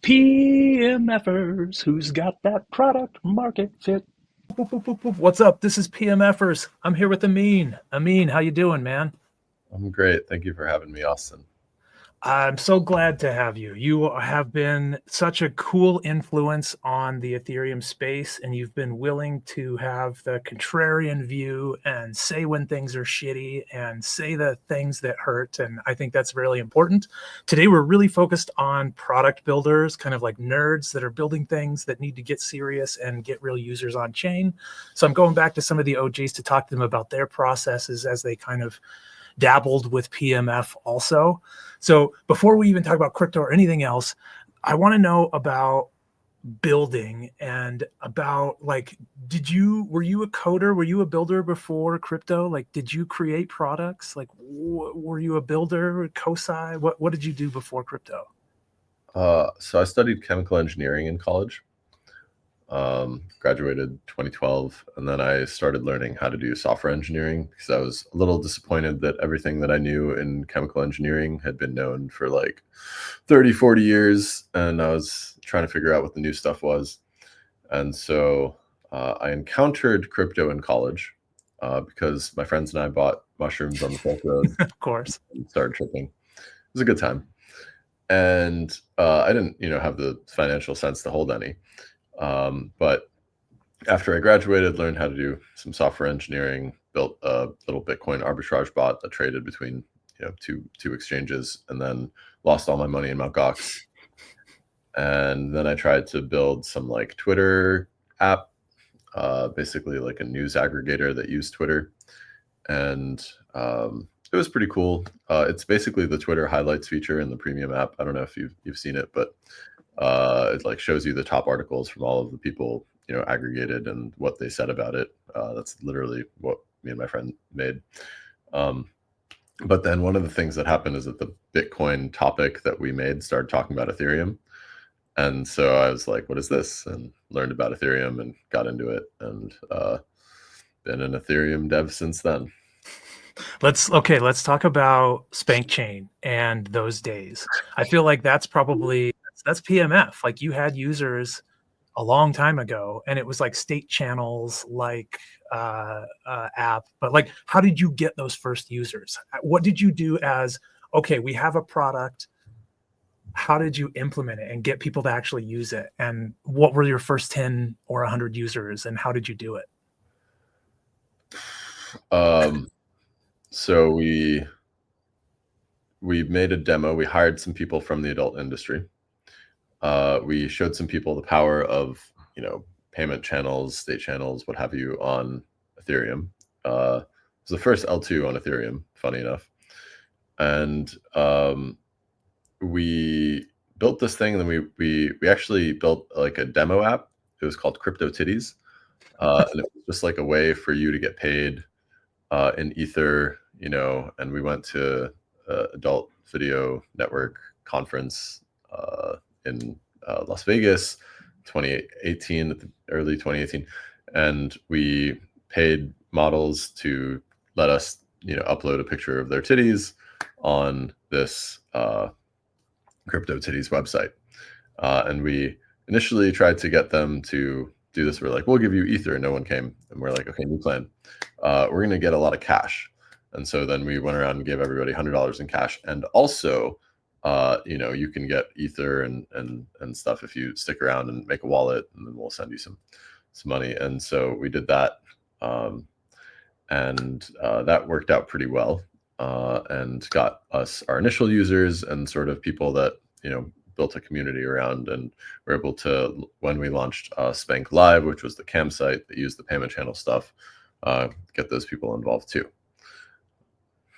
PMFers, who's got that product market fit? What's up? This is PMFers. I'm here with Ameen. Ameen, how you doing, man? I'm great. Thank you for having me, Austin. I'm so glad to have you. You have been such a cool influence on the Ethereum space, and you've been willing to have the contrarian view and say when things are shitty and say the things that hurt. And I think that's really important. Today, we're really focused on product builders, kind of like nerds that are building things that need to get serious and get real users on chain. So I'm going back to some of the OGs to talk to them about their processes as they kind of dabbled with PMF also. So before we even talk about crypto or anything else, I want to know about building and about like, were you a coder? Were you a builder before crypto? Like, did you create products? Like, were you a builder, COSI? What did you do before crypto? So I studied chemical engineering in college, graduated 2012, and then I started learning how to do software engineering because I was a little disappointed that everything that I knew in chemical engineering had been known for like 30, 40 years, and I was trying to figure out what the new stuff was. And so I encountered crypto in college because my friends and I bought mushrooms on the Silk Road Of course. and started tripping. It was a good time. And I didn't, have the financial sense to hold any. But after I graduated, learned how to do some software engineering, built a little Bitcoin arbitrage bot that traded between two exchanges, and then lost all my money in Mt. Gox. And then I tried to build some like Twitter app, basically like a news aggregator that used Twitter. And it was pretty cool. It's basically the Twitter highlights feature in the premium app. I don't know if you've seen it, but it like shows you the top articles from all of the people aggregated and what they said about it. That's literally what me and my friend made. But then one of the things that happened is that the Bitcoin topic that we made started talking about Ethereum. And so I was like, what is this? And learned about Ethereum and got into it, and been an Ethereum dev since then. Let's talk about SpankChain and those days. I feel like that's PMF. Like, you had users a long time ago, and it was like state channels, like app. But like, how did you get those first users? What did you do as, okay, we have a product. How did you implement it and get people to actually use it? And what were your first 10 or 100 users, and how did you do it? So we made a demo. We hired some people from the adult industry. We showed some people the power of, payment channels, state channels, what have you, on Ethereum. It was the first L2 on Ethereum, funny enough. And we built this thing, and then we actually built like a demo app. It was called Crypto Titties. And it was just like a way for you to get paid in Ether, and we went to Adult Video Network conference in Las Vegas, 2018, early 2018, and we paid models to let us, upload a picture of their titties on this Crypto Titties website, and we initially tried to get them to do this. We're like, we'll give you Ether, and no one came, and we're like, okay, new plan. We're going to get a lot of cash. And so then we went around and gave everybody $100 in cash. And also, you can get Ether and stuff if you stick around and make a wallet, and then we'll send you some money. And so we did that. And that worked out pretty well, and got us our initial users and sort of people that, built a community around, and we're able to, when we launched Spank Live, which was the cam site that used the payment channel stuff, get those people involved too.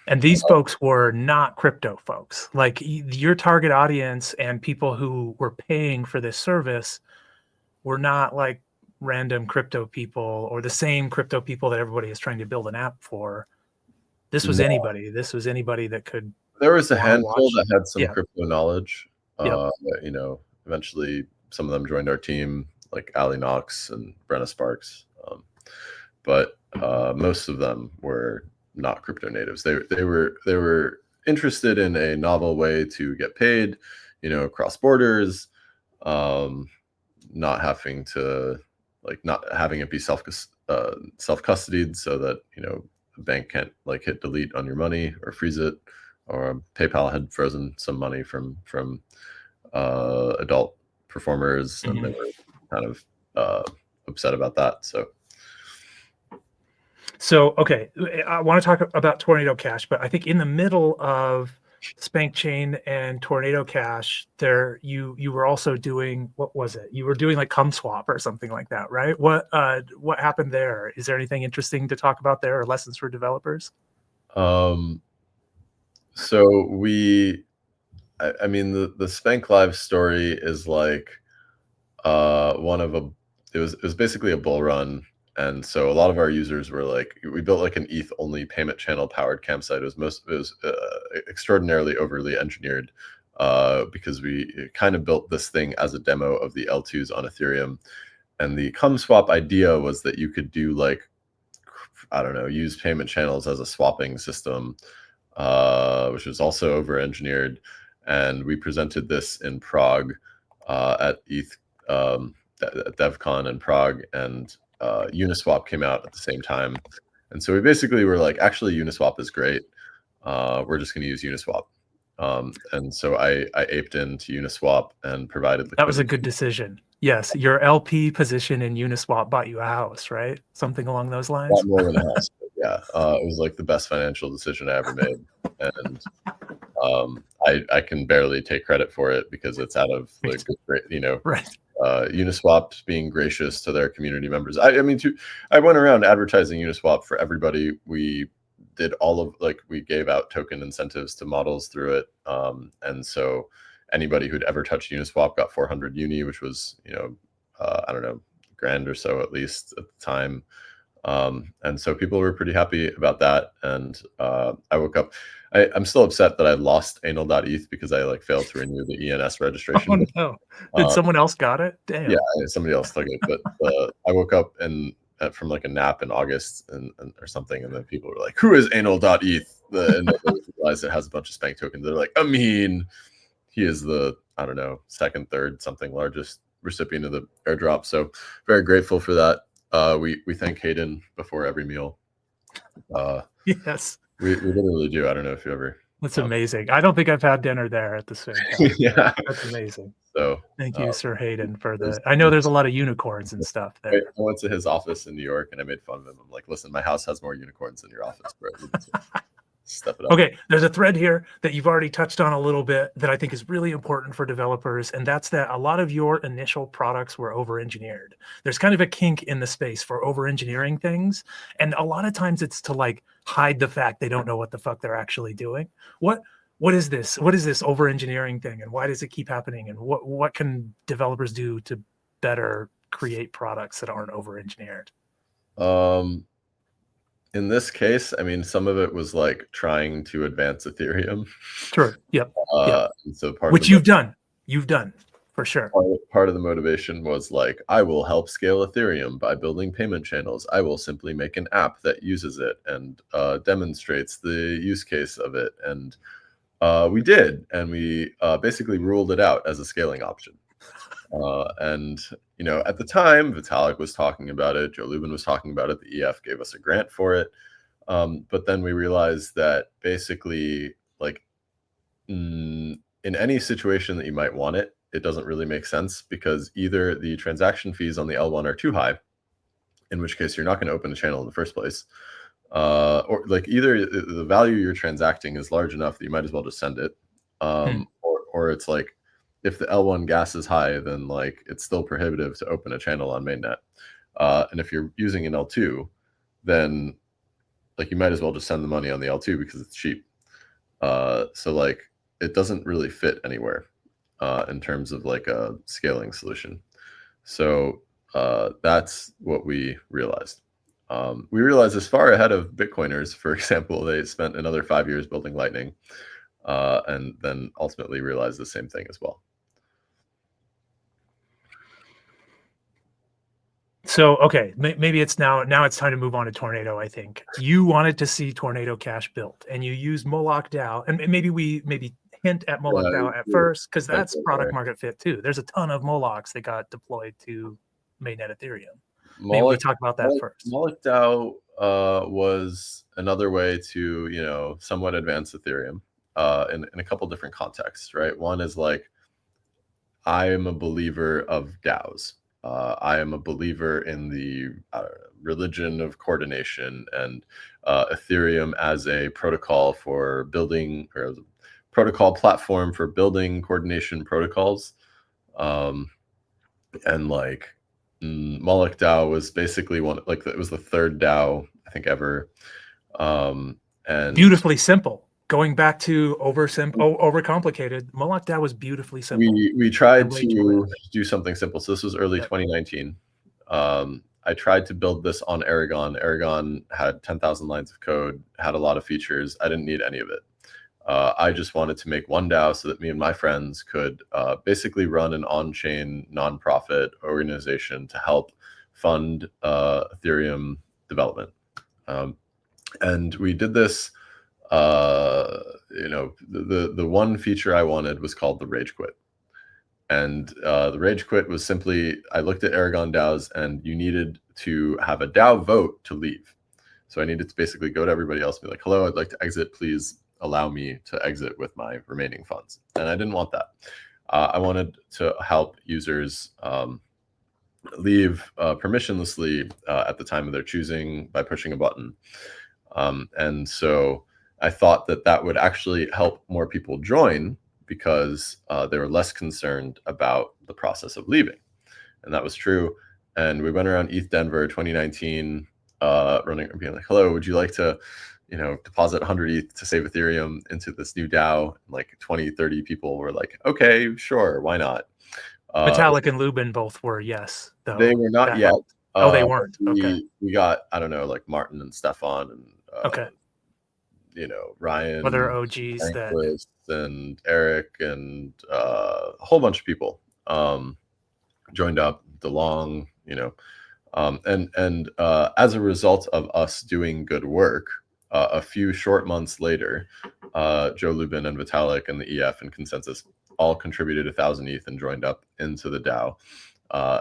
And these folks were not crypto folks. Like, your target audience and people who were paying for this service were not like random crypto people or the same crypto people that everybody is trying to build an app for. This was anybody. This was anybody that could. There was a handful that had some crypto knowledge. Yep. Eventually some of them joined our team, like Ali Knox and Brenna Sparks. But most of them were not crypto natives. They were interested in a novel way to get paid, cross borders, not having to not having it be self-custodied, so that a bank can't hit delete on your money or freeze it. Or PayPal had frozen some money from adult performers, and they were kind of upset about that. So, okay, I want to talk about Tornado Cash, but I think in the middle of SpankChain and Tornado Cash, there you were also doing, what was it? You were doing like swap or something like that, right? What happened there? Is there anything interesting to talk about there, or lessons for developers? So I mean, the Spank Live story is like it was basically a bull run. And so a lot of our users were like, we built like an ETH only payment channel powered campsite. It was extraordinarily overly engineered because we kind of built this thing as a demo of the L2s on Ethereum. And the swap idea was that you could do like, I don't know, use payment channels as a swapping system, which was also over engineered. And we presented this in Prague at ETH, at DevCon in Prague, and Uniswap came out at the same time. And so we basically were like, actually, Uniswap is great. We're just going to use Uniswap. And so I aped into Uniswap and provided liquidity. That was a good decision. Yes, your LP position in Uniswap bought you a house, right? Something along those lines. Not more than a house, but yeah, it was like the best financial decision I ever made, and I can barely take credit for it because it's out of like right. Uniswap being gracious to their community members. I went around advertising Uniswap for everybody. We did we gave out token incentives to models through it. And so anybody who'd ever touched Uniswap got 400 uni, which was, I don't know, grand or so at least at the time. And so people were pretty happy about that. And I woke up, I'm still upset that I lost anal.eth because I failed to renew the ENS registration. Oh no! Did someone else got it? Damn. Yeah, somebody else took it. But I woke up from like a nap in August or something, and then people were like, "Who is anal.eth?" And then they realized it has a bunch of Spank tokens. They're like, Ameen, he is the, I don't know, second, third, something largest recipient of the airdrop. So very grateful for that. We thank Hayden before every meal. Yes. We literally do. I don't know if you ever. That's amazing. I don't think I've had dinner there at the same time. Yeah, that's amazing. So thank you, Sir Hayden, for the. I know there's a lot of unicorns and stuff there. I went to his office in New York and I made fun of him. I'm like, listen, my house has more unicorns than your office, bro. Step it up. Okay, there's a thread here that you've already touched on a little bit that I think is really important for developers, and that's that a lot of your initial products were over-engineered. There's kind of a kink in the space for over-engineering things, and a lot of times it's to hide the fact they don't know what the fuck they're actually doing. What is this? What is this over-engineering thing, and why does it keep happening? And what can developers do to better create products that aren't over-engineered? In this case, I mean, some of it was trying to advance Ethereum. Sure. Yep. So which you've done for sure. Part of the motivation was I will help scale Ethereum by building payment channels. I will simply make an app that uses it and demonstrates the use case of it. And we did, and we basically ruled it out as a scaling option. And at the time, Vitalik was talking about it. Joe Lubin was talking about it. The EF gave us a grant for it. But then we realized that basically, in any situation that you might want it, it doesn't really make sense, because either the transaction fees on the L1 are too high, in which case you're not going to open a channel in the first place, or either the value you're transacting is large enough that you might as well just send it, or it's if the L1 gas is high, then it's still prohibitive to open a channel on mainnet. And if you're using an L2, then you might as well just send the money on the L2 because it's cheap. So it doesn't really fit anywhere in terms of a scaling solution. So that's what we realized. We realized this far ahead of Bitcoiners. For example, they spent another 5 years building Lightning, and then ultimately realized the same thing as well. So, okay, maybe it's now it's time to move on to Tornado. I think you wanted to see Tornado Cash built, and you used MolochDAO, and maybe hint at MolochDAO at first, because that's product Right. market fit too. There's a ton of Molochs that got deployed to mainnet Ethereum. Maybe we Moloch, talk about that first. MolochDAO was another way to, somewhat advance Ethereum in a couple different contexts, right? One is like, I am a believer of DAOs. I am a believer in the religion of coordination and Ethereum as a protocol for building, or as a protocol platform for building coordination protocols. And like MolochDAO was basically one, like it was the third DAO I think ever. And Beautifully simple. Going back to overcomplicated, MolochDAO was beautifully simple. we tried way too to late. do something simple. So this was early Yep. 2019. I tried to build this on Aragon. Aragon had 10,000 lines of code, had a lot of features. I didn't need any of it. I just wanted to make one DAO so that me and my friends could basically run an on-chain nonprofit organization to help fund Ethereum development. And we did this. The one feature I wanted was called the rage quit. And the rage quit was simply, I looked at Aragon DAOs, and you needed to have a DAO vote to leave. So I needed to basically go to everybody else and be like, hello, I'd like to exit. Please allow me to exit with my remaining funds. And I didn't want that. I wanted to help users leave permissionlessly at the time of their choosing by pushing a button. And so I thought that that would actually help more people join, because they were less concerned about the process of leaving. And that was true. And we went around ETH Denver 2019, running, being like, hello, would you like to, deposit 100 ETH to save Ethereum into this new DAO? And like 20, 30 people were like, okay, sure, why not? Vitalik and Lubin both were yes, though. They were not yet. Oh, they weren't. Okay. We got, I don't know, like Martin and Stefan and Okay. Ryan, Other OGs that Franklin, and Eric, and a whole bunch of people joined up. DeLong, and as a result of us doing good work, a few short months later, Joe Lubin and Vitalik and the EF and Consensus all contributed 1,000 ETH and joined up into the DAO,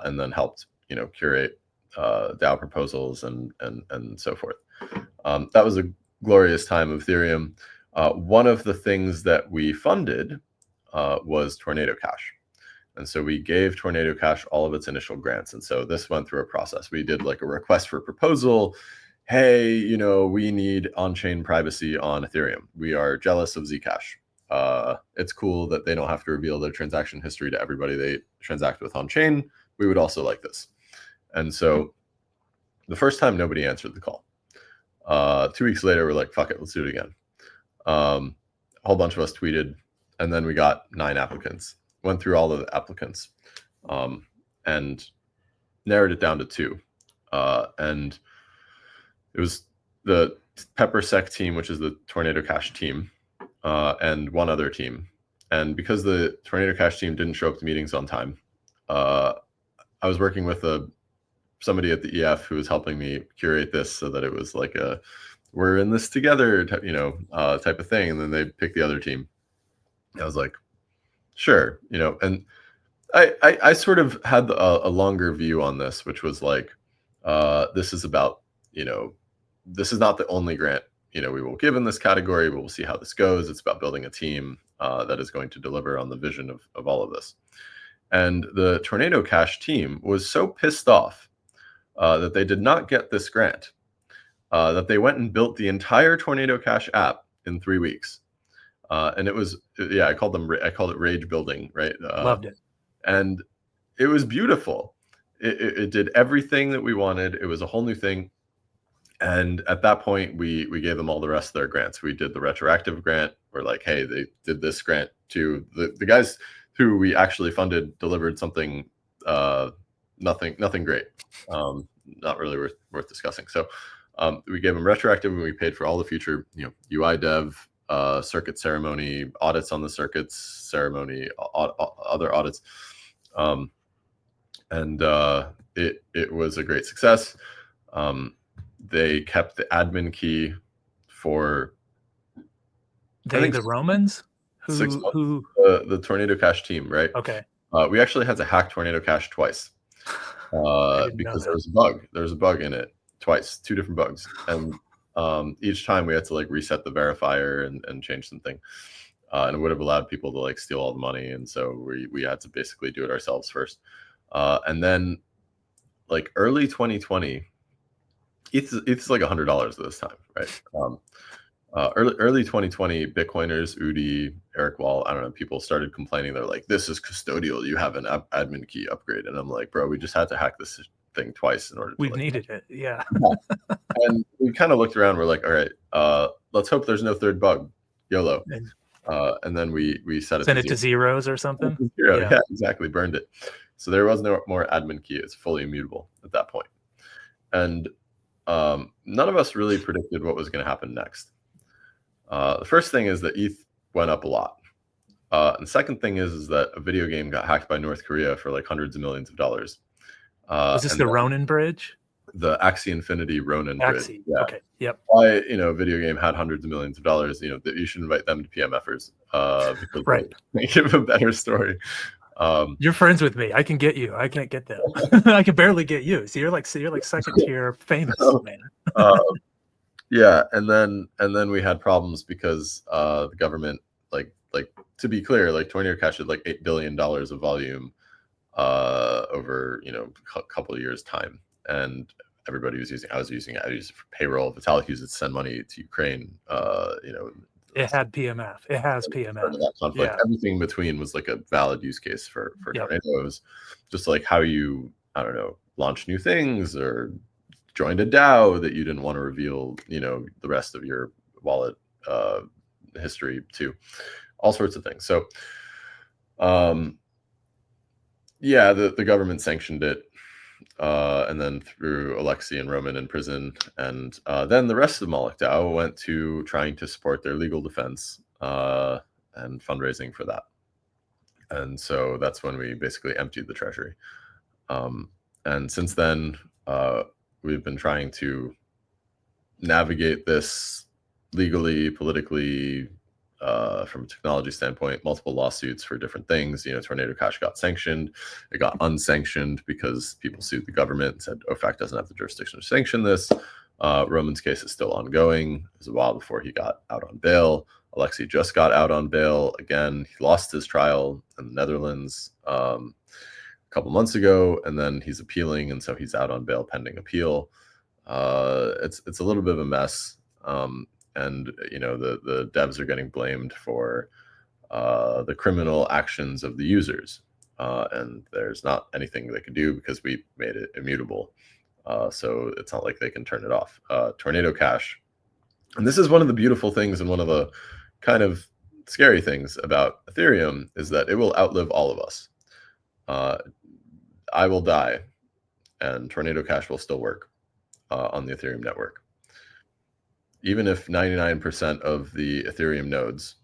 and then helped curate DAO proposals and so forth. That was a glorious time of Ethereum. One of the things that we funded was Tornado Cash. And so we gave Tornado Cash all of its initial grants. And so this went through a process. We did like a request for proposal. Hey, we need on-chain privacy on Ethereum. We are jealous of Zcash. It's cool that they don't have to reveal their transaction history to everybody they transact with on-chain. We would also like this. And so the first time, nobody answered the call. 2 weeks later, we're like, fuck it, let's do it again. A whole bunch of us tweeted, and then we got 9 applicants. Went through all of the applicants and narrowed it down to 2. And it was the PepperSec team, which is the Tornado Cash team, and one other team. And because the Tornado Cash team didn't show up to meetings on time, I was working with somebody at the EF who was helping me curate this so that it was like we're in this together, type of thing. And then they picked the other team. I was like, sure, and I sort of had a longer view on this, which was like, this is about, this is not the only grant, we will give in this category, but we'll see how this goes. It's about building a team that is going to deliver on the vision of all of this. And the Tornado Cash team was so pissed off that they did not get this grant, that they went and built the entire Tornado Cash app in 3 weeks. And it was, I called it rage building, right? loved it. And it was beautiful. It did everything that we wanted. It was a whole new thing. And at that point, we gave them all the rest of their grants. We did the retroactive grant. We're like, hey, they did this grant too. The guys who we actually funded delivered something, nothing great, not really worth discussing. So we gave them retroactive, and we paid for all the future, UI dev, circuit ceremony, audits on the circuits ceremony, other audits. And it was a great success. They kept the admin key for the Romans. 6 months. Who? The Tornado Cash team, right? Okay. We actually had to hack Tornado Cash twice I didn't know because that. there was a bug. There was a bug in it twice, 2 different bugs, and each time we had to like reset the verifier and change something, and it would have allowed people to like steal all the money, and so we had to basically do it ourselves first, and then like early 2020, ETH's like $100 at this time, right? Early 2020, Bitcoiners, Udi, Eric Wall, I don't know, people started complaining. They're like, "This is custodial. You have an admin key upgrade," and I'm like, "Bro, we just had to hack this thing twice in order to." We like, needed it. Yeah. And we kind of looked around. We're like, "All right, let's hope there's no third bug. YOLO." And And then we set it send to it to zeros or something. zero. Yeah. Yeah, exactly. Burned it. So there was no more admin key. It's fully immutable at that point. And none of us really predicted what was going to happen next. The first thing is that ETH went up a lot. And the second thing is that a video game got hacked by North Korea for like hundreds of millions of dollars. Was this the Ronin bridge? The Axie Infinity Ronin bridge. Axie. Yeah. Okay. Yep. Why, a video game had hundreds of millions of dollars, that you should invite them to PMFers because Right. they give a better story. You're friends with me. I can get you. I can't get them. I can barely get you. So you're like second tier famous, man. Yeah, and then we had problems because the government, like to be clear, like Tornado Cash had like $8 billion of volume over a couple of years time, and everybody was using. I used it for payroll. Vitalik used it to send money to Ukraine. It had PMF. It has PMF. That conflict. Yeah. Everything in between was like a valid use case for Yep. tornadoes. Just like how you, I don't know, launch new things or joined a DAO that you didn't want to reveal, the rest of your wallet history to, all sorts of things. So, yeah, the government sanctioned it, and then threw Alexei and Roman in prison, and then the rest of MolochDAO went to trying to support their legal defense and fundraising for that. And so that's when we basically emptied the treasury. And since then, we've been trying to navigate this legally, politically, from a technology standpoint, multiple lawsuits for different things. Tornado Cash got sanctioned. It got unsanctioned because people sued the government and said OFAC doesn't have the jurisdiction to sanction this. Roman's case is still ongoing. It was a while before he got out on bail. Alexei just got out on bail. Again, he lost his trial in the Netherlands a couple months ago, and then he's appealing, and so he's out on bail pending appeal. It's a little bit of a mess. And the devs are getting blamed for the criminal actions of the users, and there's not anything they can do because we made it immutable. So it's not like they can turn it off. Tornado Cash, and this is one of the beautiful things and one of the kind of scary things about Ethereum is that it will outlive all of us. I will die, and Tornado Cash will still work on the Ethereum network. Even if 99% of the Ethereum nodes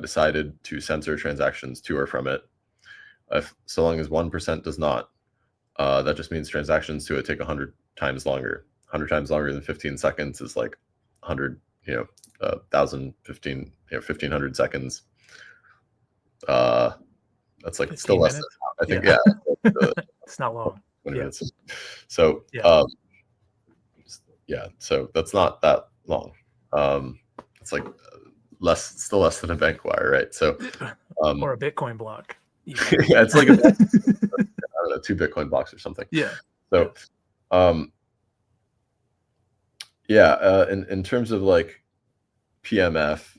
decided to censor transactions to or from it, so long as 1% does not, that just means transactions to it take 100 times longer. 100 times longer than 15 seconds is like 100, 1,000, 1,500 seconds. That's like still less than, I think, yeah. It's not long. 20 minutes. So, yeah, so that's not that long. It's like still less than a bank wire, right? So, or a Bitcoin block. Yeah, it's like I don't know, 2 Bitcoin blocks or something. Yeah. So, yeah, in terms of like PMF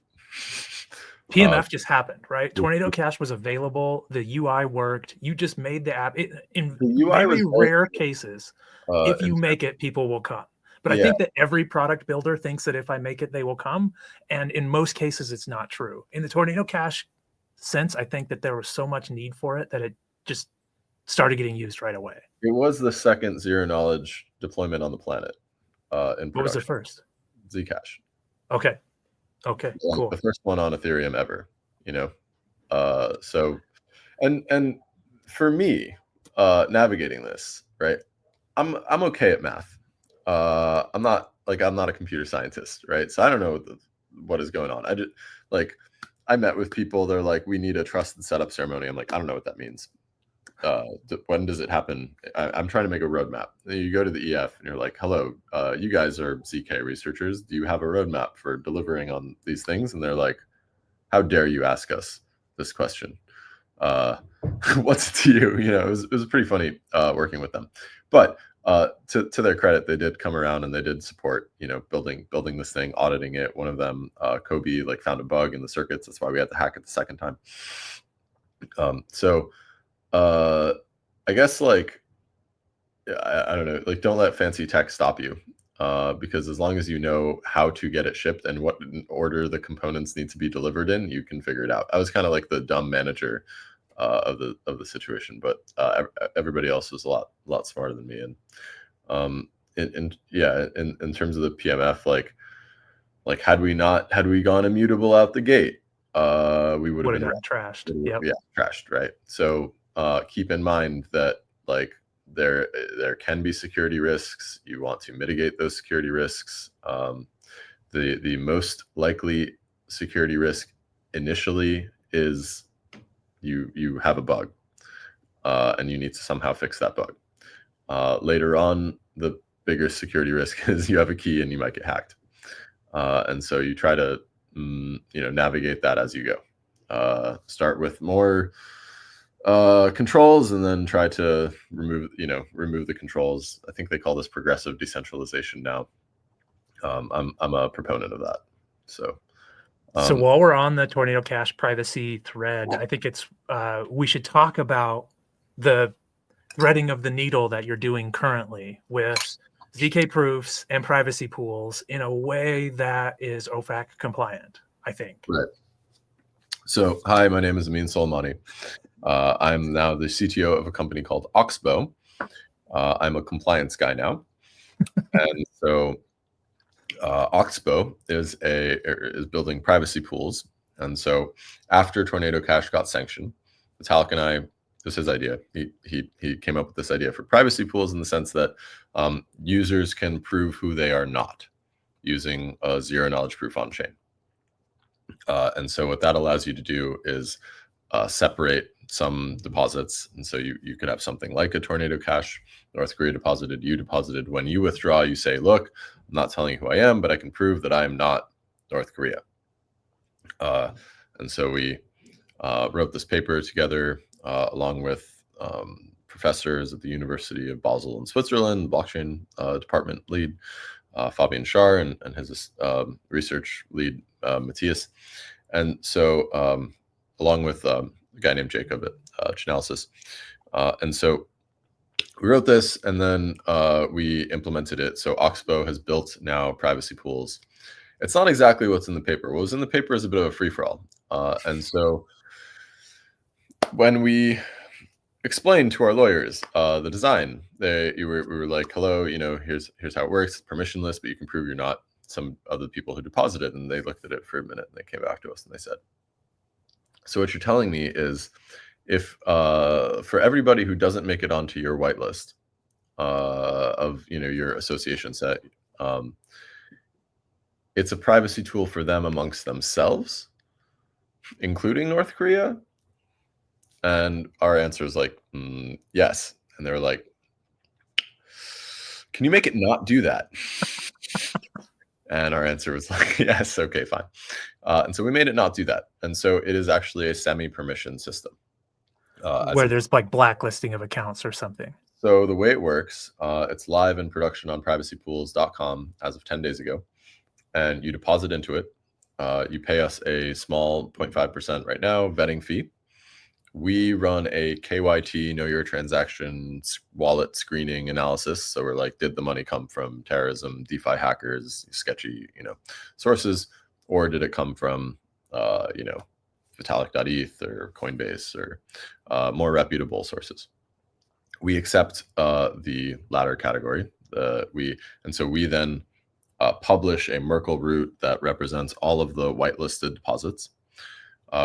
just happened, right? Tornado Cash was available. The UI worked. You just made the app. In very rare cases, if you make it, people will come. But I think that every product builder thinks that if I make it, they will come. And in most cases, it's not true. In the Tornado Cash sense, I think that there was so much need for it that it just started getting used right away. It was the second zero knowledge deployment on the planet. What was the first? Zcash. Okay. Okay, cool. The first one on Ethereum ever, so, and for me, navigating this, right, I'm okay at math. I'm not a computer scientist, right? So I don't know what is going on. I met with people. They're like, we need a trusted setup ceremony. I'm like, I don't know what that means. When does it happen? I'm trying to make a roadmap. You go to the EF and you're like, hello, you guys are ZK researchers. Do you have a roadmap for delivering on these things? And they're like, how dare you ask us this question? What's it to you? You know, it was pretty funny working with them. But to their credit, they did come around and they did support, you know, building this thing, auditing it. One of them, Kobe, like found a bug in the circuits. That's why we had to hack it the second time. I guess like, I don't know, like don't let fancy tech stop you. Because as long as you know how to get it shipped and what order the components need to be delivered in, you can figure it out. I was kind of like the dumb manager of the situation, but everybody else was a lot smarter than me. And in terms of the PMF, like had we gone immutable out the gate, we would have been trashed. Yep. Yeah, trashed, right? So keep in mind that like there can be security risks. You want to mitigate those security risks. The most likely security risk initially is you have a bug, and you need to somehow fix that bug. Later on, the bigger security risk is you have a key and you might get hacked. And so you try to navigate that as you go. Start with more controls and then try to remove the controls. I think they call this progressive decentralization now. I'm a proponent of that. So while we're on the Tornado Cash privacy thread, I think it's we should talk about the threading of the needle that you're doing currently with ZK proofs and privacy pools in a way that is OFAC compliant, I think. Right. So, hi, my name is Ameen Soleimani. I'm now the CTO of a company called Oxbow. I'm a compliance guy now. And so Oxbow is building privacy pools. And so after Tornado Cash got sanctioned, Vitalik and I, this is his idea. He came up with this idea for privacy pools in the sense that users can prove who they are not using a zero knowledge proof on chain. And so what that allows you to do is separate some deposits. And so you could have something like a Tornado Cash, North Korea deposited, you deposited. When you withdraw, you say, look, I'm not telling you who I am, but I can prove that I am not North Korea. And so we wrote this paper together along with professors at the University of Basel in Switzerland, blockchain department lead, Fabian Schar, and his research lead, Matthias. And so along with a guy named Jacob at Chainalysis. And so we wrote this and then we implemented it. So Oxbow has built now privacy pools. It's not exactly what's in the paper. What was in the paper is a bit of a free-for-all. And so when we explained to our lawyers the design, we were like, hello, here's how it works. It's permissionless, but you can prove you're not some other people who deposited. And they looked at it for a minute and they came back to us and they said, so what you're telling me is if for everybody who doesn't make it onto your whitelist of your association set, it's a privacy tool for them amongst themselves, including North Korea? And our answer is like, yes. And they're like, can you make it not do that? And our answer was like, yes, okay, fine. And so we made it not do that. And so it is actually a semi-permission system. Where there's like blacklisting of accounts or something. So the way it works, it's live in production on privacypools.com as of 10 days ago. And you deposit into it. You pay us a small 0.5% right now vetting fee. We run a KYT, know your transaction wallet screening analysis. So we're like, did the money come from terrorism, DeFi hackers, sketchy, sources, or did it come from, Vitalik.eth or Coinbase or more reputable sources? We accept the latter category. So we then publish a Merkle root that represents all of the whitelisted deposits.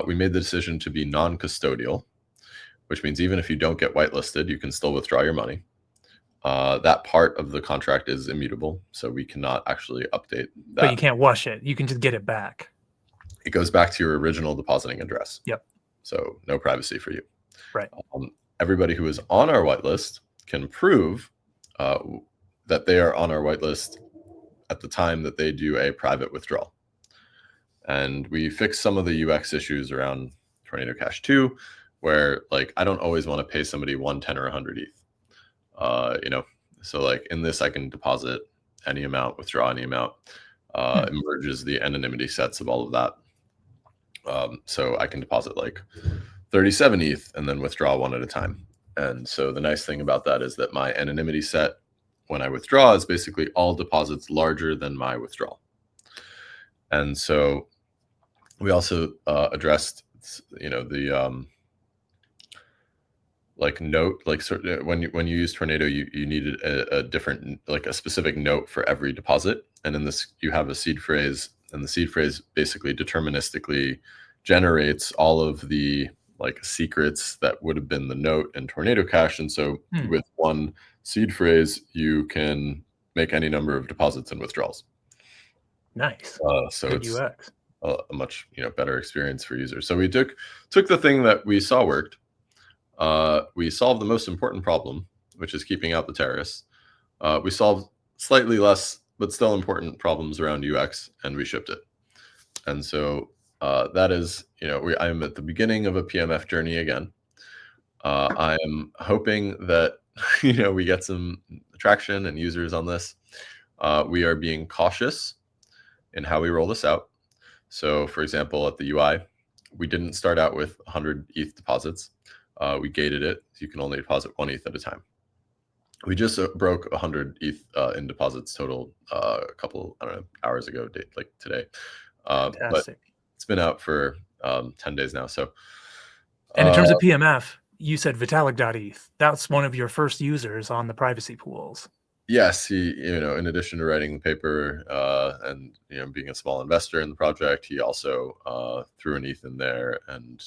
We made the decision to be non-custodial, which means even if you don't get whitelisted, you can still withdraw your money. That part of the contract is immutable, so we cannot actually update that. But you can't wash it. You can just get it back. it goes back to your original depositing address. Yep. So no privacy for you. Right. Everybody who is on our whitelist can prove that they are on our whitelist at the time that they do a private withdrawal. And we fixed some of the UX issues around Tornado Cash 2, where like I don't always want to pay somebody 110 or 100 ETH. You know, so like in this, I can deposit any amount, withdraw any amount. It merges the anonymity sets of all of that. So I can deposit like 37 ETH and then withdraw one at a time. And so the nice thing about that is that my anonymity set when I withdraw is basically all deposits larger than my withdrawal. And so we also addressed, you know, the like note, like sort of when you use Tornado, you needed a different, like a specific note for every deposit. And in this, you have a seed phrase, and the seed phrase basically deterministically generates all of the like secrets that would have been the note in Tornado Cash. And so with one seed phrase, you can make any number of deposits and withdrawals. Nice. So Good it's UX. a much better experience for users. So we took the thing that we saw worked. We solved the most important problem, which is keeping out the terrorists. We solved slightly less but still important problems around UX, and we shipped it. And so that is, I'm at the beginning of a PMF journey again. I am hoping that we get some traction and users on this. We are being cautious in how we roll this out. So, for example, at the UI, we didn't start out with 100 ETH deposits. We gated it. So you can only deposit 1 ETH at a time. We just broke 100 ETH in deposits total a couple, hours ago, like today. But it's been out for 10 days now. So, and in terms of PMF, you said Vitalik.eth. That's one of your first users on the privacy pools. Yes, he, in addition to writing the paper and being a small investor in the project, he also threw an ETH in there. And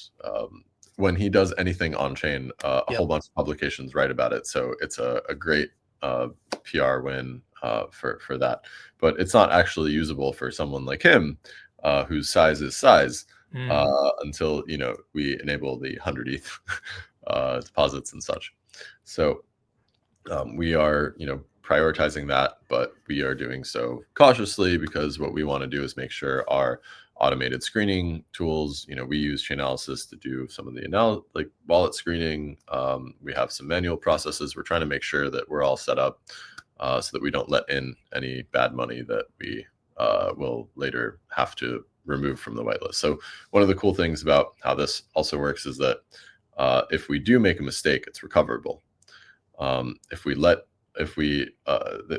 when he does anything on chain, a whole bunch of publications write about it. So it's a great PR win for that. But it's not actually usable for someone like him, whose size is size, until we enable the 100 ETH deposits and such. So we are prioritizing that, but we are doing so cautiously because what we want to do is make sure our automated screening tools, we use Chainalysis to do some of the like wallet screening. We have some manual processes. We're trying to make sure that we're all set up so that we don't let in any bad money that we will later have to remove from the whitelist. So one of the cool things about how this also works is that if we do make a mistake, it's recoverable.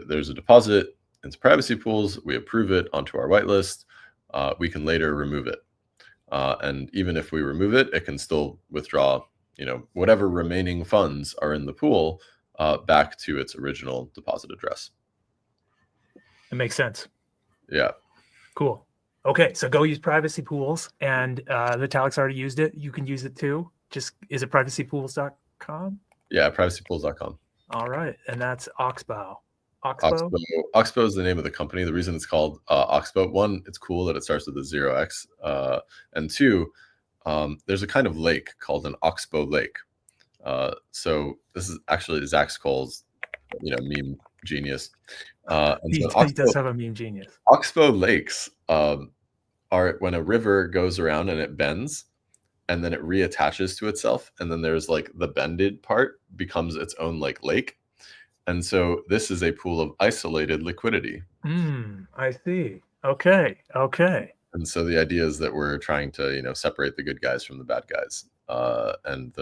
There's a deposit into privacy pools, we approve it onto our whitelist, we can later remove it. And even if we remove it, it can still withdraw, whatever remaining funds are in the pool back to its original deposit address. It makes sense. Yeah. Cool. Okay, so go use privacy pools, and Vitalik's already used it. You can use it too. Is it privacypools.com? Yeah, privacypools.com. All right, and that's Oxbow. Oxbow is the name of the company. The reason it's called Oxbow, one, it's cool that it starts with a 0x, and two, there's a kind of lake called an Oxbow Lake. So this is actually Zach Skoll's, meme genius. He does have a meme genius. Oxbow lakes are when a river goes around and it bends, and then it reattaches to itself, and then there's like the bended part becomes its own like lake. And so this is a pool of isolated liquidity. I see. Okay. And so the idea is that we're trying to, separate the good guys from the bad guys. And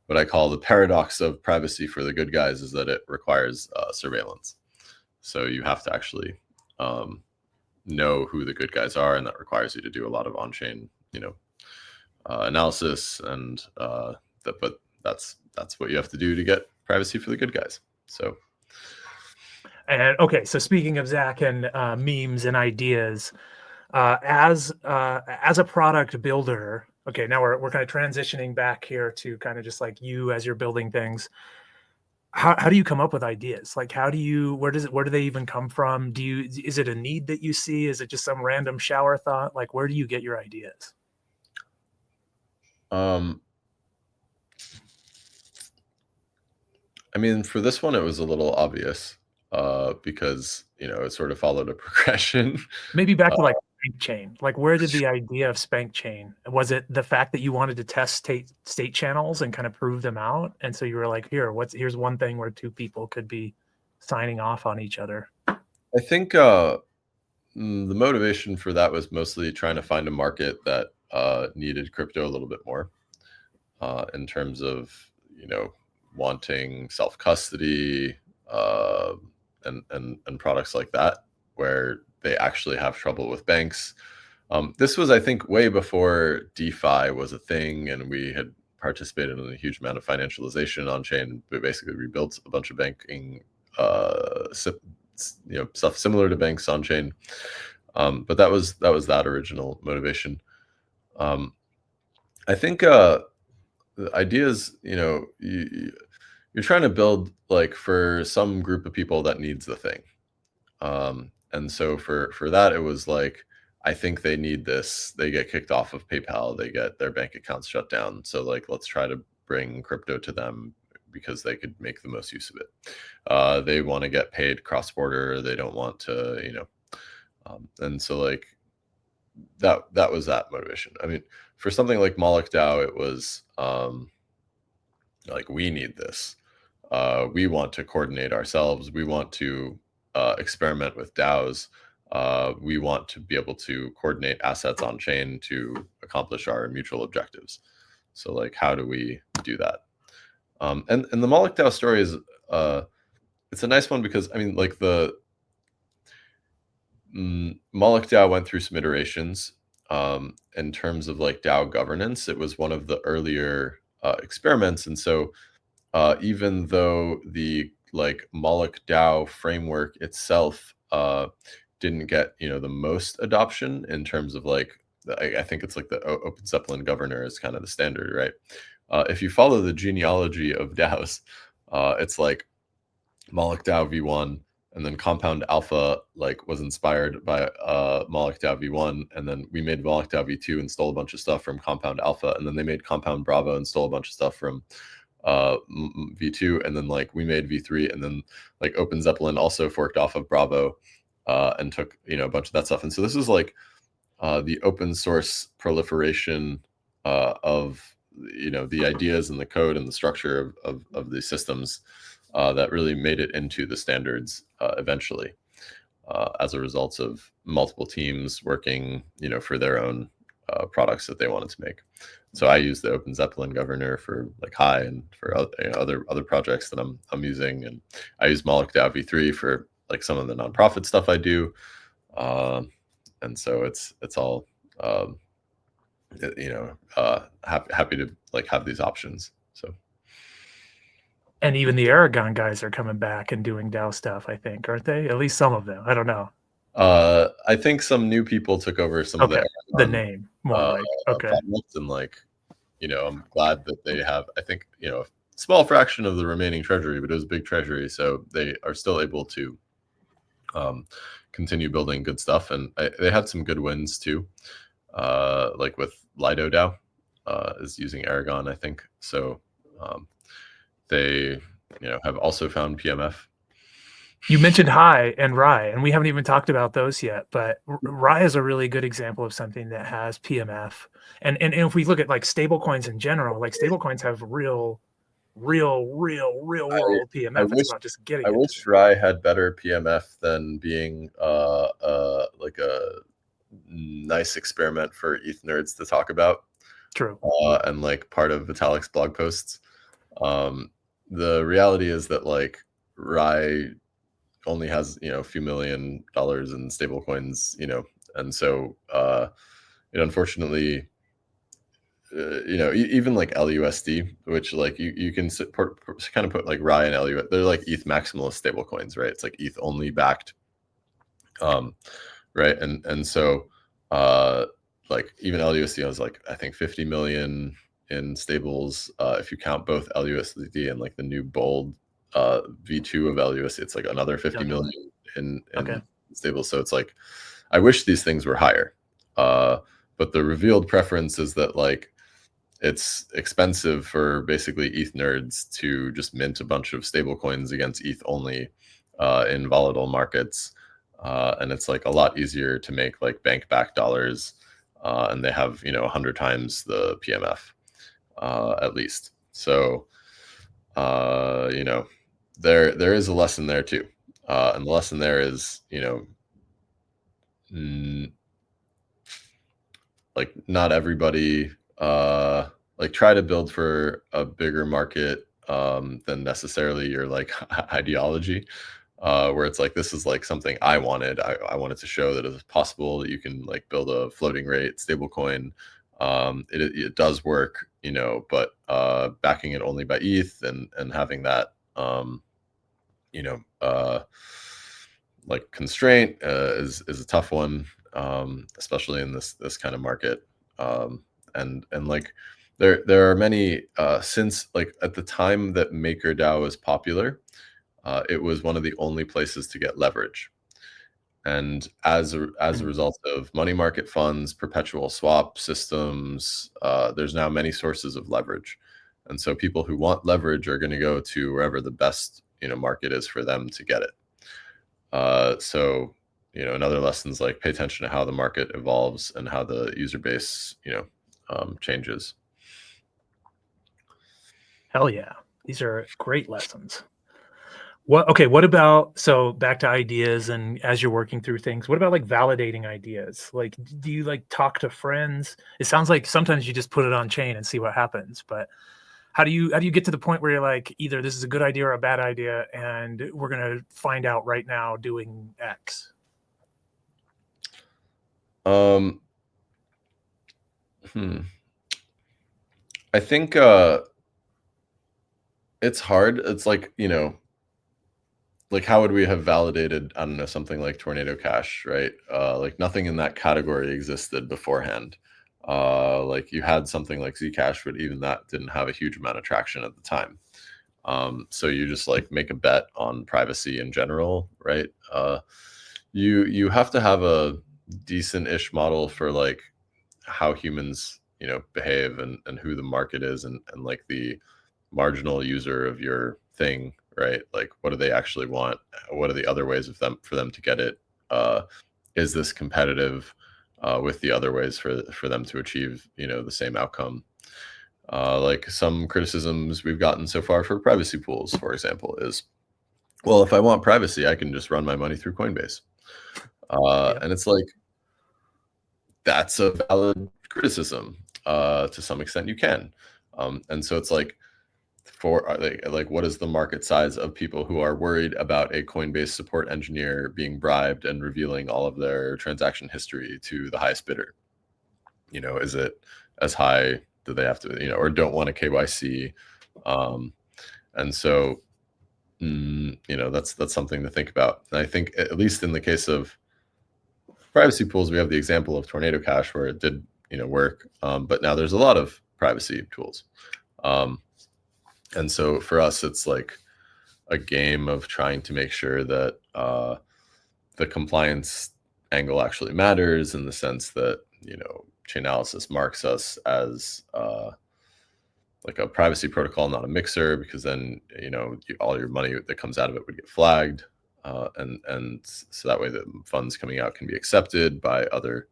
what I call the paradox of privacy for the good guys is that it requires surveillance. So you have to actually know who the good guys are, and that requires you to do a lot of on-chain, analysis, and but that's what you have to do to get privacy for the good guys. So, and okay, so speaking of Zach and memes and ideas, as a product builder, okay, now we're kind of transitioning back here to kind of just like you as you're building things. how do you come up with ideas? Like, where do they even come from? Is it a need that you see? Is it just some random shower thought? Like, where do you get your ideas? Um, I mean, for this one, it was a little obvious, because, it sort of followed a progression. Maybe back Uh, to like SpankChain. Like, where did the idea of SpankChain? Was it the fact that you wanted to test state channels and kind of prove them out? And so you were like, here's one thing where two people could be signing off on each other. I think, the motivation for that was mostly trying to find a market that, needed crypto a little bit more, in terms of, wanting self-custody, uh, and products like that, where they actually have trouble with banks. This was, I think, way before DeFi was a thing, and we had participated in a huge amount of financialization on chain. We basically rebuilt a bunch of banking, stuff similar to banks on chain. But that original motivation. Um, I think, the ideas, you're trying to build like for some group of people that needs the thing. And so for that, it was like, I think they need this. They get kicked off of PayPal. They get their bank accounts shut down. So like, let's try to bring crypto to them because they could make the most use of it. They want to get paid cross border. They don't want to, and so like that was that motivation. I mean, for something like MolochDAO, it was like, we need this. We want to coordinate ourselves. We want to experiment with DAOs. We want to be able to coordinate assets on chain to accomplish our mutual objectives. So like, how do we do that? And the MolochDAO story is, it's a nice one because, I mean, like MolochDAO went through some iterations. In terms of like DAO governance, it was one of the earlier experiments. And so even though the like MolochDAO framework itself didn't get, the most adoption in terms of like, I think it's like the Open Zeppelin governor is kind of the standard, right? If you follow the genealogy of DAOs, it's like MolochDAO v1, and then Compound Alpha like was inspired by MolochDAO v1, and then we made MolochDAO v2 and stole a bunch of stuff from Compound Alpha, and then they made Compound Bravo and stole a bunch of stuff from v2, and then like we made v3, and then like Open Zeppelin also forked off of Bravo, and took, a bunch of that stuff. And so this is like the open source proliferation of, the ideas and the code and the structure of the systems that really made it into the standards eventually, as a result of multiple teams working, for their own products that they wanted to make. So I use the Open Zeppelin governor for like High and for other projects that I'm using, and I use MolochDAO v3 for like some of the nonprofit stuff I do, and so it's all happy to like have these options. So. And even the Aragon guys are coming back and doing DAO stuff, I think, aren't they? At least some of them. I don't know. I think some new people took over some of Okay. the The name, more like, okay. projects, and like, I'm glad that they have, I think, a small fraction of the remaining treasury, but it was a big treasury, so they are still able to continue building good stuff. And they had some good wins too, like with Lido DAO is using Aragon, I think. So they, have also found PMF. You mentioned High and Rye, and we haven't even talked about those yet, but Rye is a really good example of something that has PMF. And if we look at like stable coins in general, like stable coins have real world PMF. It's about just getting I it. wish Rye had better PMF than being like a nice experiment for ETH nerds to talk about. True. And like part of Vitalik's blog posts. The reality is that like Rye only has, a few $1 million in stable coins, and so unfortunately, even like LUSD, which like you can kind of put like Rye and LUSD, they're like ETH maximalist stable coins, right? It's like ETH only backed, right? And so like even LUSD has like, I think 50 million in stables, if you count both LUSD and like the new bold V2 of LUS. It's like another 50 Yep. million in Okay. stable. So it's like, I wish these things were higher. But the revealed preference is that like it's expensive for basically ETH nerds to just mint a bunch of stable coins against ETH only in volatile markets. And it's like a lot easier to make like bank backed dollars. And they have, 100 times the PMF at least. So, there is a lesson there too. And the lesson there is, like not everybody like try to build for a bigger market than necessarily your like ideology, where it's like this is like something I wanted. I wanted to show that it's possible that you can like build a floating rate stable coin. It does work, but backing it only by ETH and having that you know like constraint is a tough one, especially in this kind of market. And like there are many since like at the time that MakerDAO was popular, it was one of the only places to get leverage. And as a result of money market funds, perpetual swap systems, there's now many sources of leverage. And so people who want leverage are going to go to wherever the best market is for them to get it. So, another lesson is like pay attention to how the market evolves and how the user base, changes. Hell yeah. These are great lessons. What about, so back to ideas, and as you're working through things, what about like validating ideas? Like, do you like talk to friends? It sounds like sometimes you just put it on chain and see what happens, but how do you get to the point where you're like, either this is a good idea or a bad idea, and we're going to find out right now doing X? I think it's hard. It's like, like how would we have validated, I don't know, something like Tornado Cash, right? Like nothing in that category existed beforehand. Like you had something like Zcash, but even that didn't have a huge amount of traction at the time. So you just like make a bet on privacy in general, right? You have to have a decent-ish model for like how humans, behave and who the market is and like the marginal user of your thing, right? Like what do they actually want? What are the other ways for them to get it? Is this competitive with the other ways for them to achieve, the same outcome? Like some criticisms we've gotten so far for privacy pools, for example, is, well, if I want privacy, I can just run my money through Coinbase. And it's like, that's a valid criticism. To some extent, you can. And so it's like, for like what is the market size of people who are worried about a Coinbase support engineer being bribed and revealing all of their transaction history to the highest bidder? Is it as high? Do they have to, or don't want a KYC? And so, that's something to think about. And I think at least in the case of privacy pools, we have the example of Tornado Cash where it did, work. But now there's a lot of privacy tools. And so for us, it's like a game of trying to make sure that the compliance angle actually matters, in the sense that, Chainalysis marks us as like a privacy protocol, not a mixer, because then, all your money that comes out of it would get flagged. And so that way the funds coming out can be accepted by other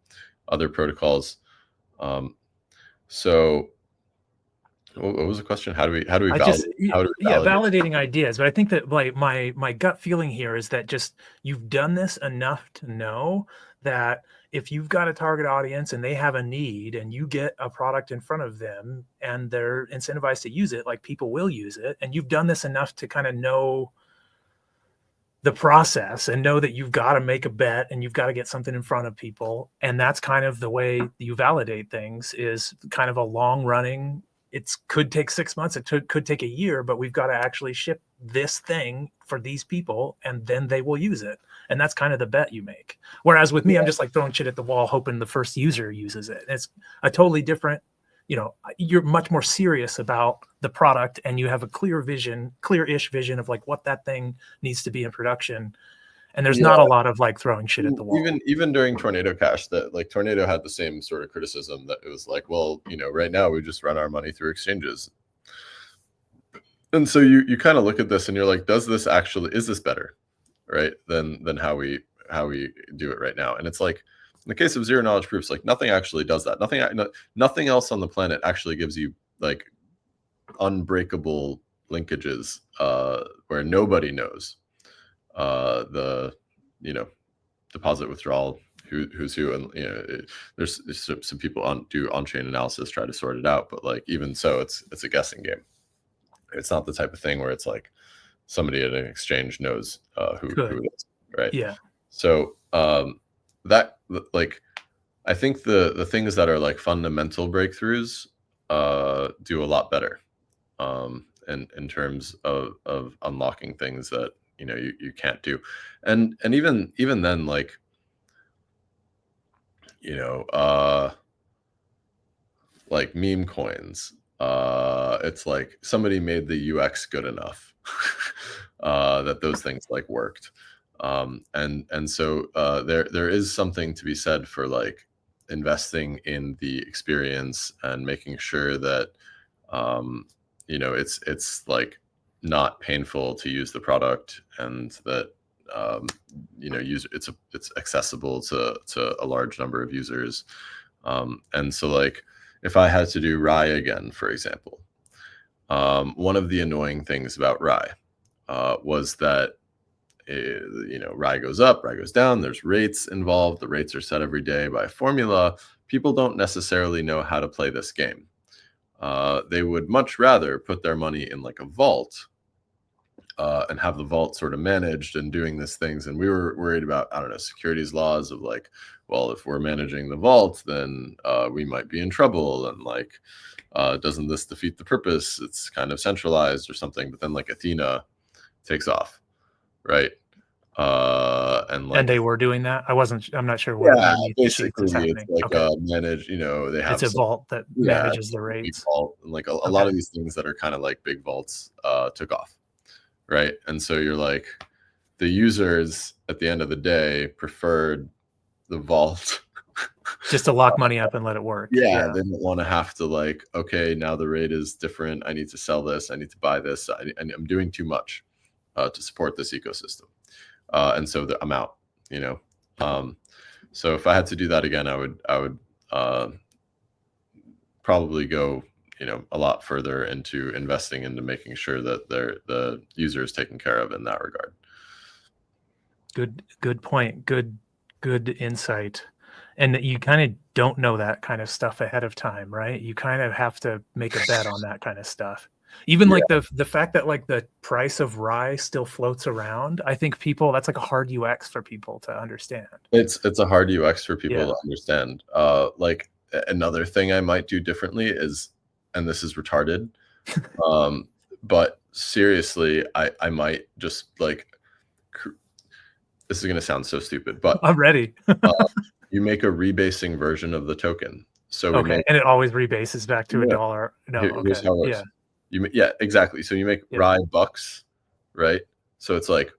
protocols. So what was the question? How do we validate? Validating ideas. But I think that like my gut feeling here is that just you've done this enough to know that if you've got a target audience and they have a need and you get a product in front of them and they're incentivized to use it, like people will use it. And you've done this enough to kind of know the process and know that you've got to make a bet and you've got to get something in front of people. And that's kind of the way you validate things, is kind of a long running, it could take 6 months, it could take a year, but we've got to actually ship this thing for these people and then they will use it. And that's kind of the bet you make. Whereas with me, I'm just like throwing shit at the wall, hoping the first user uses it. It's a totally different you're much more serious about the product, and you have a clear-ish vision of like what that thing needs to be in production. And there's not a lot of like throwing shit at the wall. Even during Tornado Cash, that like Tornado had the same sort of criticism, that it was like, well, right now we just run our money through exchanges. And so you kind of look at this and you're like, is this better, right, than how we do it right now? And it's like, in the case of zero knowledge proofs, like nothing actually does that. Nothing else on the planet actually gives you like unbreakable linkages where nobody knows the deposit withdrawal, who's who, and there's some people do on-chain analysis, try to sort it out, but like even so, it's a guessing game. It's not the type of thing where it's like somebody at an exchange knows who it is, right? Yeah. So that, like, I think the things that are like fundamental breakthroughs do a lot better in terms of unlocking things that you can't do, and even then, like like meme coins, it's like somebody made the UX good enough that those things like worked, and so there is something to be said for like investing in the experience and making sure that it's like not painful to use the product, and that it's accessible to a large number of users. And so like if I had to do Rye again, for example, one of the annoying things about Rye was that Rye goes up, Rye goes down, there's rates involved, the rates are set every day by a formula. People don't necessarily know how to play this game. They would much rather put their money in like a vault and have the vault sort of managed and doing these things. And we were worried about, I don't know, securities laws of like, well, if we're managing the vault, then we might be in trouble. And like, doesn't this defeat the purpose? It's kind of centralized or something. But then like Athena takes off, right? And they were doing that. I'm not sure what underneath basically is happening. It's like manage, they have it's a vault that manages the rates. Vault, and like a lot of these things that are kind of like big vaults took off, right? And so you're like, the users at the end of the day preferred the vault just to lock money up and let it work. They didn't want to have to like, okay, now the rate is different, I need to sell this, I need to buy this, I'm doing too much to support this ecosystem. And so I'm out, so if I had to do that again, I would probably go, a lot further into investing into making sure that the user is taken care of in that regard. Good point. Good insight. And you kind of don't know that kind of stuff ahead of time, right? You kind of have to make a bet on that kind of stuff. Even like the fact that like the price of Rye still floats around, I think that's like a hard UX for people to understand. It's a hard UX for people to understand. Like another thing I might do differently is, and this is retarded, but seriously, I might just like, this is going to sound so stupid, but I'm ready. You make a rebasing version of the token. So and it always rebases back to $1. No, here's how it works. Exactly. So you make Rye bucks, right? So it's like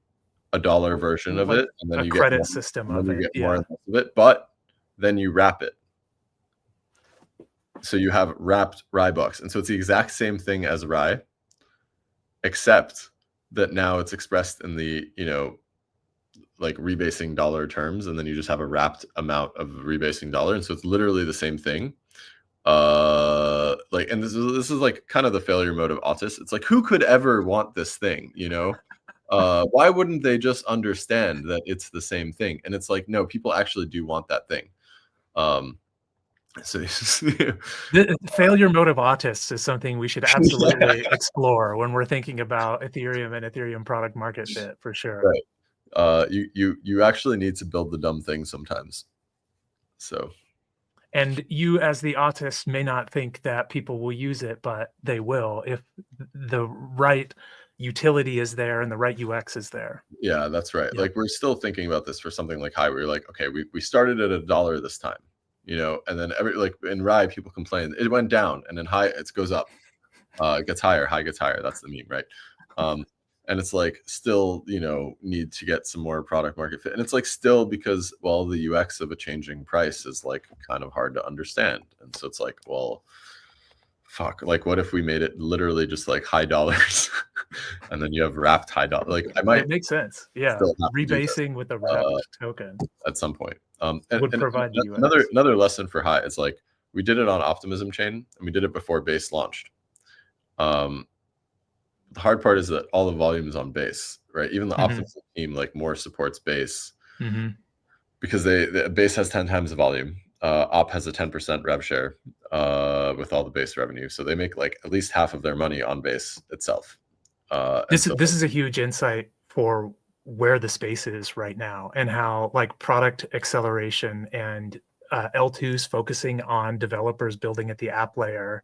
$1 version of it, and then you get a credit system of it. More of it, but then you wrap it. So you have wrapped Rye bucks, and so it's the exact same thing as Rye, except that now it's expressed in the like rebasing dollar terms, and then you just have a wrapped amount of rebasing dollar, and so it's literally the same thing. Like, and this is like kind of the failure mode of Autis. It's like, who could ever want this thing, why wouldn't they just understand that it's the same thing? And it's like, no, people actually do want that thing. So the failure mode of Autis is something we should absolutely explore when we're thinking about Ethereum and Ethereum product market fit, for sure. Right. You actually need to build the dumb thing sometimes. So, and you as the autist may not think that people will use it, but they will if the right utility is there and the right UX is there. That's right. Like, we're still thinking about this for something like High, where you're like, okay, we started at $1 this time, you know, and then like in Rye, people complain it went down, and then high it goes up. It gets higher, high gets higher. That's the meme, right? And it's like still, you know, need to get some more product market fit. And it's like still because, well, the UX of a changing price is like kind of hard to understand. And so it's like, well, fuck, like what if we made it literally just like high dollars and then you have wrapped high dollar? Like I might It makes sense. Yeah. still have to do this, Rebasing with a wrapped token at some point. would And provide the UX. another lesson for high is like we did it on Optimism chain and we did it before Base launched. The hard part is that all the volume is on Base, right? Even the Optimism team like more supports Base because the Base has 10 times the volume. Op has a 10% rev share with all the Base revenue, so they make like at least half of their money on Base itself. This is a huge insight for where the space is right now and how like product acceleration and L2's focusing on developers building at the app layer.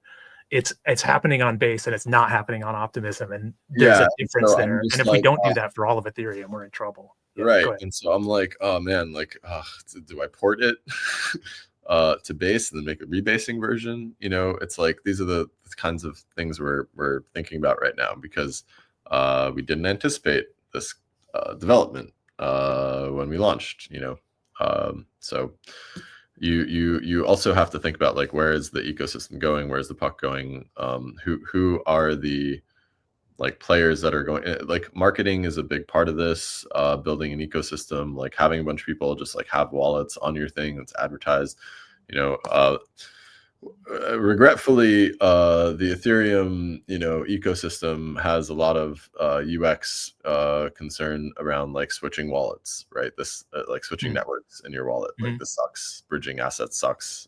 It's happening on Base and it's not happening on Optimism, and there's a difference there. And if we don't do that for all of Ethereum, we're in trouble. Yeah, right. And so I'm like, oh man, like, do I port it to Base and then make a rebasing version? You know, it's like these are the kinds of things we're thinking about right now because we didn't anticipate this development when we launched. You know, so. You also have to think about like where is the ecosystem going, where's the puck going, who are the like players that are going, like marketing is a big part of this, building an ecosystem, like having a bunch of people just like have wallets on your thing that's advertised, you know. Regretfully, the Ethereum, you know, ecosystem has a lot of UX concern around like switching wallets, right? This like switching networks in your wallet, like this sucks. Bridging assets sucks.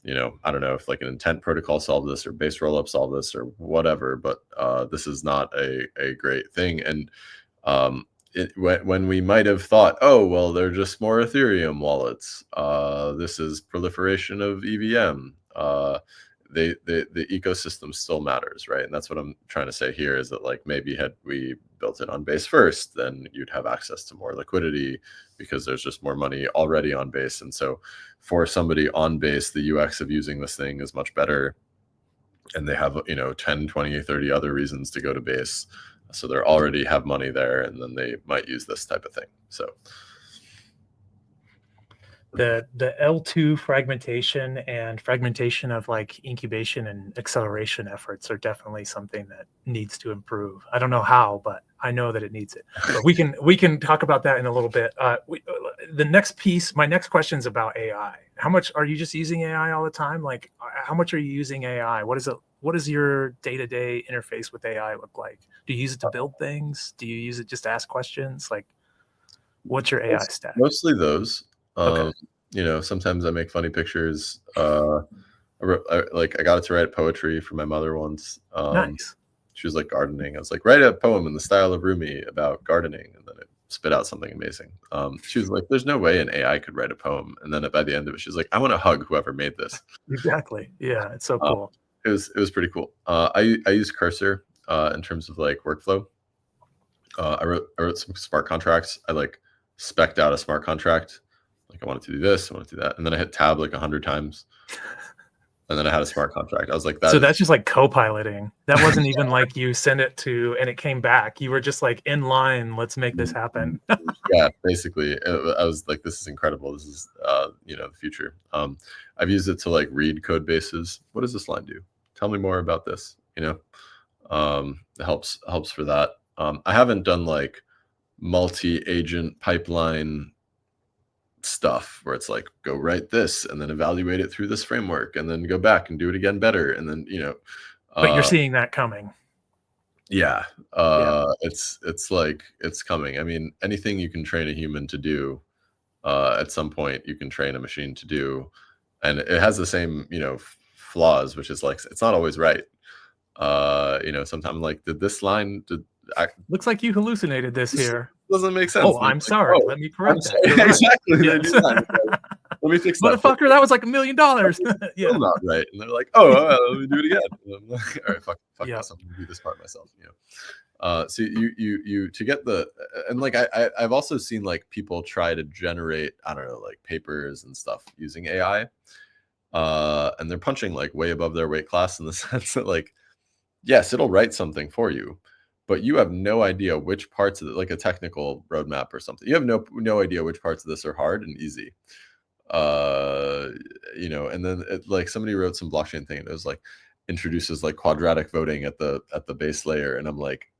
You know, I don't know if like an intent protocol solved this or Base rollup solved this or whatever, but this is not a great thing. And when we might have thought, oh, well, they're just more Ethereum wallets. This is proliferation of EVM. The ecosystem still matters, right? And that's what I'm trying to say here is that like maybe had we built it on Base first, then you'd have access to more liquidity because there's just more money already on Base. And so for somebody on Base, the UX of using this thing is much better. And they have, you know, 10, 20, 30 other reasons to go to Base. So they already have money there, and then they might use this type of thing. So the L2 fragmentation of like incubation and acceleration efforts are definitely something that needs to improve. I don't know how, but I know that it needs it. But we can talk about that in a little bit. The next piece, my next question is about AI. How much are you just using AI all the time? Like, how much are you using AI? What does your day-to-day interface with AI look like? Do you use it to build things? Do you use it just to ask questions? Like, what's your AI stack? Mostly those. Okay. You know, sometimes I make funny pictures. I got it to write poetry for my mother once. Nice. She was like gardening. I was like, write a poem in the style of Rumi about gardening, and then it spit out something amazing. She was like, there's no way an AI could write a poem. And then by the end of it, she's like, I want to hug whoever made this. Exactly. Yeah, it's so cool. It was pretty cool. I use Cursor in terms of like workflow. I wrote some smart contracts. I like spec'd out a smart contract. Like I wanted to do this, I wanted to do that, and then I hit tab like 100 times, and then I had a smart contract. I was like, so that's just like co-piloting. That wasn't even like you send it to and it came back. You were just like in line. Let's make this happen. Yeah, basically, I was like, this is incredible. This is you know, the future. I've used it to like read code bases. What does this line do? Tell me more about this. You know, it helps for that. I haven't done like multi-agent pipeline stuff where it's like go write this and then evaluate it through this framework and then go back and do it again better, and then, you know, but you're seeing that coming. Yeah. It's like it's coming. I mean, anything you can train a human to do, at some point you can train a machine to do, and it has the same, you know, flaws, which is like it's not always right. You know, sometimes like Looks like you hallucinated this here. Doesn't make sense. Oh, I'm sorry. Let me correct that. Exactly. Yes. Let me fix that. Motherfucker, that was like $1 million. Yeah. Still not right. And they're like, oh, let me do it again. And I'm like, all right, fuck this. I'm gonna do this part myself. You know. So you to get the, and like I've also seen like people try to generate, I don't know, like papers and stuff using AI, and they're punching like way above their weight class in the sense that like, yes, it'll write something for you, but you have no idea which parts of it, like a technical roadmap or something. You have no idea which parts of this are hard and easy. And then like somebody wrote some blockchain thing and it was like introduces like quadratic voting at the base layer, and I'm like,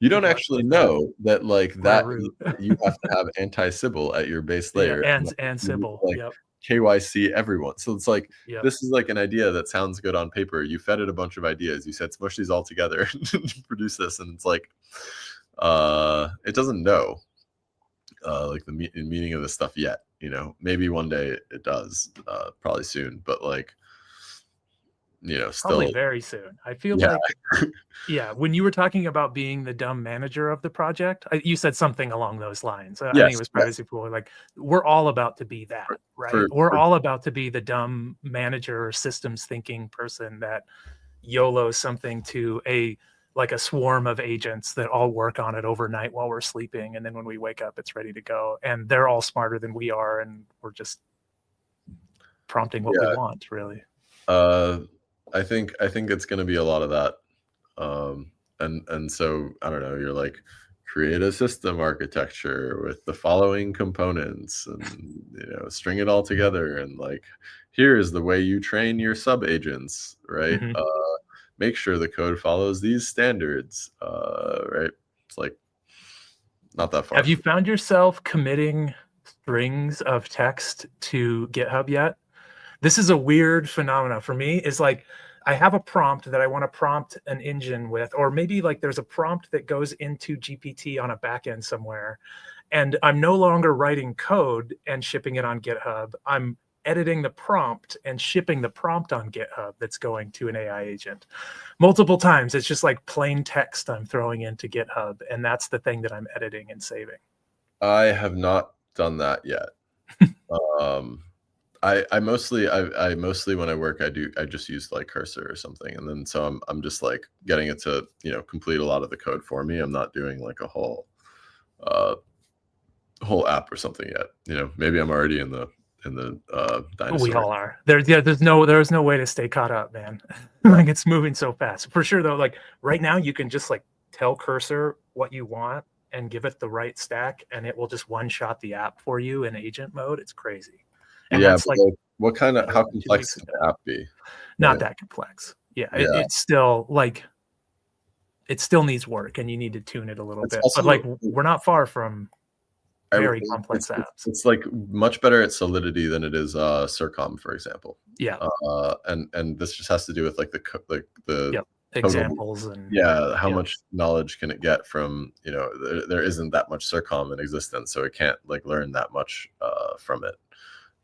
you don't actually know that like What a that root. you have to have anti-Sybil at your base Yeah, layer, and you need Sybil. to, like, Yep. KYC everyone. So it's like, Yep. this is like an idea that sounds good on paper. You fed it a bunch of ideas. You said smush these all together and produce this, and it's like, it doesn't know like the meaning of this stuff yet. Maybe one day it does, probably soon, but like, Probably still, very soon. I feel yeah, like, yeah, when you were talking about being the dumb manager of the project, you said something along those lines. I think it yes, was yes, privacy pool. Like, we're all about to be that, right? for, We're for all about to be the dumb manager or systems thinking person that YOLO something to like a swarm of agents that all work on it overnight while we're sleeping, and then when we wake up, it's ready to go. And they're all smarter than we are, and we're just prompting what we yeah. want, really. I think it's going to be a lot of that. And so I don't know, you're like, create a system architecture with the following components, and string it all together, and like, here's the way you train your sub agents, right? Mhm. Make sure the code follows these standards, right? It's like not that far Have you from. found yourself committing strings of text to GitHub yet? This is a weird phenomena for me. Is like, I have a prompt that I want to prompt an engine with, or maybe like there's a prompt that goes into GPT on a backend somewhere, and I'm no longer writing code and shipping it on GitHub. I'm editing the prompt and shipping the prompt on GitHub that's going to an AI agent. Multiple times, it's just like plain text I'm throwing into GitHub, and that's the thing that I'm editing and saving. I have not done that yet. um I mostly when I work, I just use like Cursor or something, and then so I'm just like getting it to complete a lot of the code for me. I'm not doing like a uh whole app or something yet. Maybe I'm already in the We dinosaur. all are. Yeah, there's no way to stay caught up, man. Yeah, Like, it's moving so fast. For sure though, like right now you can just like tell Cursor what you want and give it the right stack, and it will just one shot the app for you in agent mode. It's crazy. And yeah, that's but like, like, how what, 2 weeks complex can ago. the app be, Not right? that complex. Yeah, Yeah, it's still like, it still needs work and you need to tune it a little it's bit. But also like, we're not far from very complex apps. it's like much better at Solidity than it is Circom, for example. Yeah. And this just has to do with like the Yep. total. Examples and Yeah, how yeah. much knowledge can it get from, there isn't that much Circom in existence, so it can't like learn that much from it,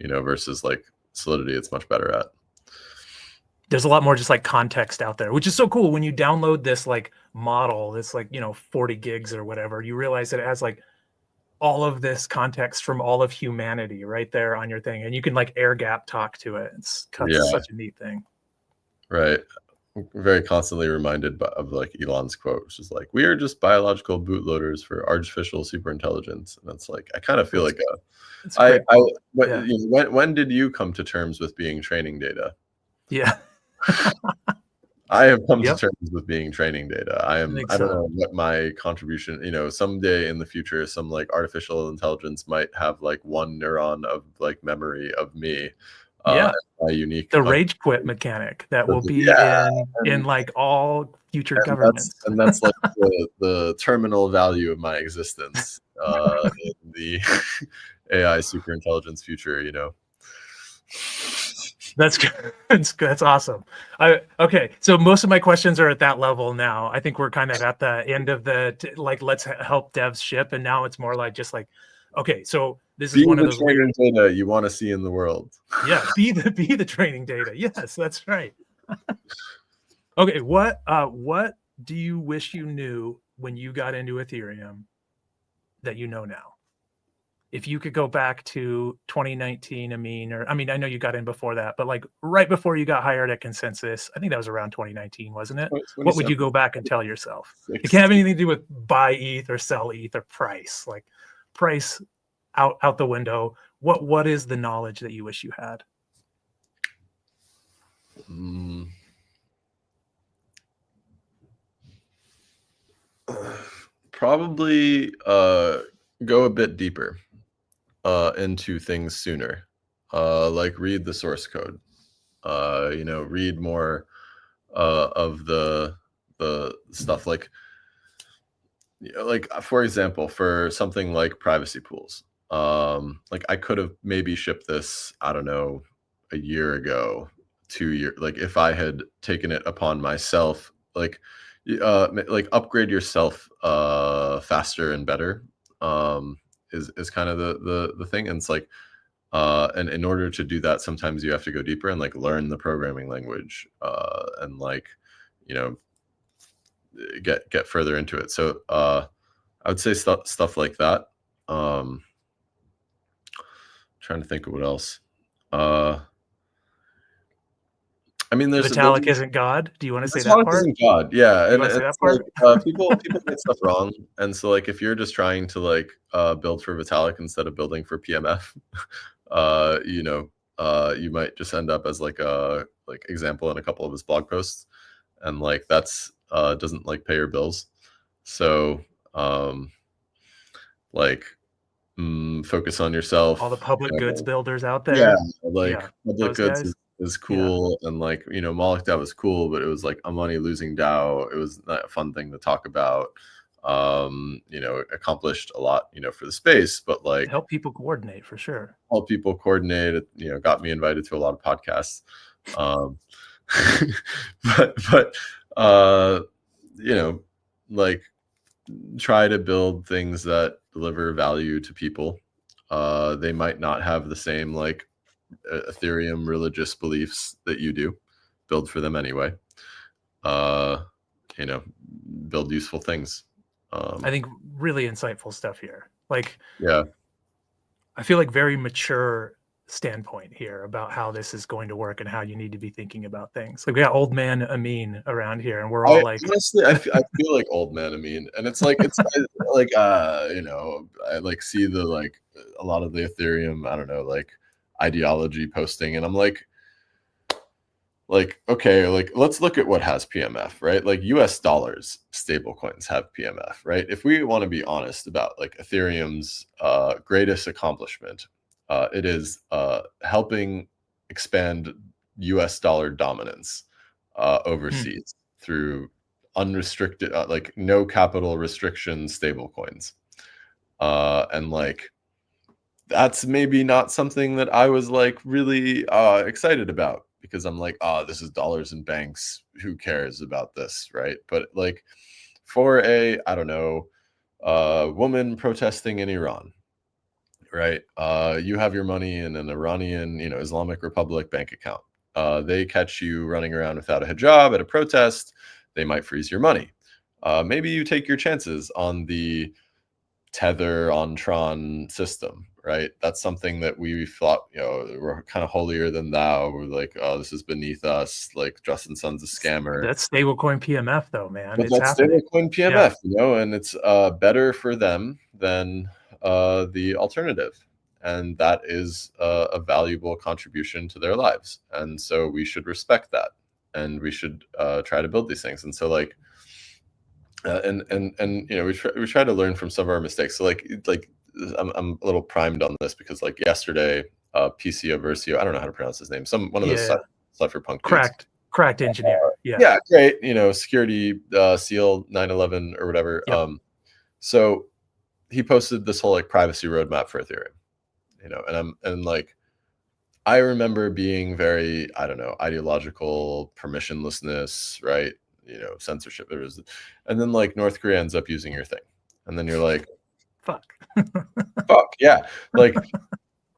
versus like Solidity, it's much better at. There's a lot more just like context out there, which is so cool. When you download this like model, this like 40 gigs or whatever, you realize that it has like all of this context from all of humanity right there on your thing, and you can like air gap talk to it. It's Yeah, such a neat thing. right. Very constantly reminded of like Elon's quote, which is like, "We are just biological bootloaders for artificial superintelligence," and it's like, I kind of feel It's like it's a great quote. Yeah. when did you come to terms with being training data? Yeah. I have come to Yep. terms with being training data. I think I don't so. know what my contribution, someday in the future, some like artificial intelligence might have like one neuron of like memory of me, Yeah. and my unique The rage quit mechanic that will be yeah, in like all future and that's governments. and that's like the terminal value of my existence, in the AI superintelligence future, That's good. That's awesome. Okay, so most of my questions are at that level now. I think we're kind of at the end of like, let's help devs ship, and now it's more like just like, okay, so this is Being one of the those weird, training data you wanna see in the world. yeah, be the training data. Yes, that's right. Okay, what do you wish you knew when you got into Ethereum that you know now? if you could go back to 2019, Ameen, or I mean, I know you got in before that, but like right before you got hired at Consensus, I think that was around 2019, wasn't it? What would you go back and tell yourself? It can't have anything to do with buy ETH or sell ETH or price. Like price out the window. What is the knowledge that you wish you had? Probably go a bit deeper into things sooner. Like read the source code. Read more of the stuff like for example, for something like privacy pools. Like I could have maybe shipped this, I don't know, a year ago, 2 years. Like if I had taken it upon myself, like upgrade yourself faster and better is kind of the thing. And it's like and in order to do that, sometimes you have to go deeper and like learn the programming language and like you know get further into it. So I would say stuff like that. Trying to think of what else. I mean, Vitalik isn't God. Do you want to say that Vitalik part? isn't God. Yeah, and say that it's part? like people get stuff wrong, and so like if you're just trying to like build for Vitalik instead of building for PMF, you might just end up as like a example in a couple of his blog posts, and like that's doesn't like pay your bills. So focus on yourself. All the public goods builders out Yeah, there. like public goods guys. is cool, and like MolochDAO was cool, but it was like a money losing DAO. It was not a fun thing to talk about. Accomplished a lot for the space, but like help people coordinate for sure. Help people coordinate. Got me invited to a lot of podcasts. But like try to build things that deliver value to people. They might not have the same like Ethereum religious beliefs that you do. Build for them anyway. Build useful things. I think really insightful stuff here. Like, yeah, I feel like very mature standpoint here about how this is going to work and how you need to be thinking about things. Like we got old man Ameen around here, and we're all honestly, I feel like old man Ameen, and it's like like I like see the like a lot of the Ethereum, I don't know, like ideology posting, and I'm like okay, like let's look at what has PMF, right? Like US dollars stable coins have PMF, right? If we want to be honest about like Ethereum's greatest accomplishment, it is helping expand US dollar dominance overseas through unrestricted like no capital restriction stable coins. And like that's maybe not something that I was like really excited about, because I'm like, this is dollars and banks. Who cares about this, right? But like for a, I don't know, woman protesting in Iran, right? You have your money in an Iranian, Islamic Republic bank account. They catch you running around without a hijab at a protest, they might freeze your money. Maybe you take your chances on the Tether on Tron system, right? That's something that we thought, we're kind of holier than thou. We're like, oh, this is beneath us. Like Justin Sun's a scammer. That's stablecoin PMF though, man. But that's stablecoin PMF, and it's better for them than the alternative. And that is a valuable contribution to their lives. And so we should respect that. And we should try to build these things. And so like, we try to learn from some of our mistakes. So like I'm a little primed on this because like yesterday, PCO Versio, I don't know how to pronounce his name. One of those cypherpunk dudes. Cracked engineer. Yeah, great. Security seal 911 or whatever. Yep. So he posted this whole like privacy roadmap for Ethereum. And like I remember being very, I don't know, ideological, permissionlessness, right? Censorship. And then like North Korea ends up using your thing. And then you're like, fuck. Fuck, yeah. Like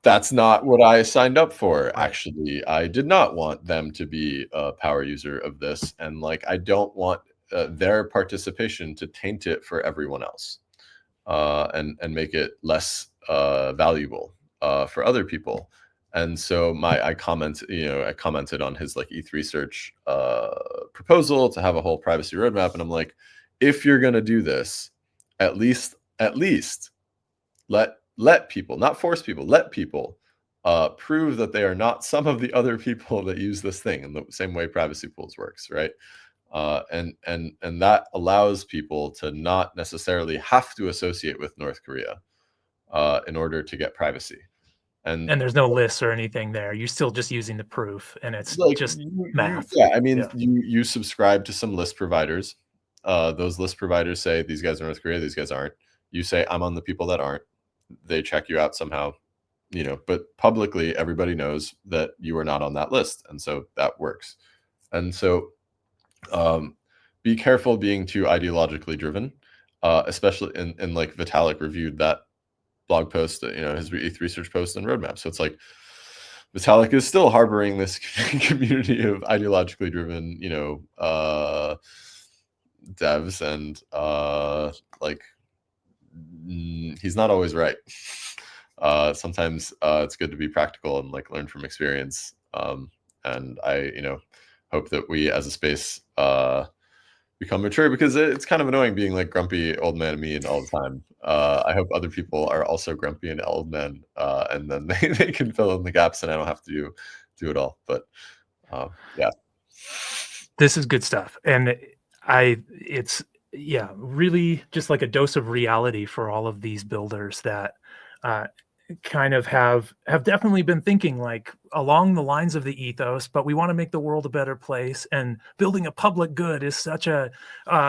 that's not what I signed up for. Actually, I did not want them to be a power user of this. And like, I don't want their participation to taint it for everyone else. and make it less valuable for other people. And so I commented on his like ETH research proposal to have a whole privacy roadmap, and I'm like, if you're gonna do this, at least let people, not force people, let people prove that they are not some of the other people that use this thing in the same way privacy pools works, right? And that allows people to not necessarily have to associate with North Korea in order to get privacy. And And there's no lists or anything there. You're still just using the proof, and it's like just math. yeah, I mean, Yeah. you subscribe to some list providers. Those list providers say these guys are North Korea, these guys aren't. You say I'm on the people that aren't. They check you out somehow, but publicly everybody knows that you are not on that list, and so that works. And so be careful being too ideologically driven, especially in like Vitalik reviewed that blog post, his ETH research post and roadmap. So it's like Vitalik is still harboring this community of ideologically driven, devs, and like he's not always right. Sometimes it's good to be practical and like learn from experience. And I, hope that we as a space become mature, because it's kind of annoying being like grumpy old man Ameen all the time. I hope other people are also grumpy and old men, and then they can fill in the gaps, and I don't have to do it all. But yeah, This is good stuff. And it's, yeah, really just like a dose of reality for all of these builders that uh, kind of have definitely been thinking like along the lines of the ethos, but we want to make the world a better place, and building a public good is such a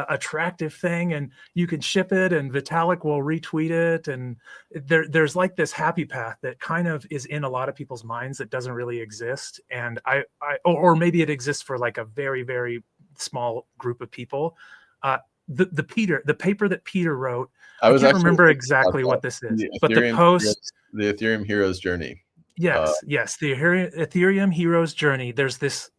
attractive thing, and you can ship it and Vitalik will retweet it, and there's like this happy path that kind of is in a lot of people's minds that doesn't really exist. And or maybe it exists for like a very, very small group of people. The paper that Peter wrote, I I was can't actually remember thinking about exactly that. what this is, but the post, The Ethereum hero's journey. yes, the Ethereum hero's journey. There's this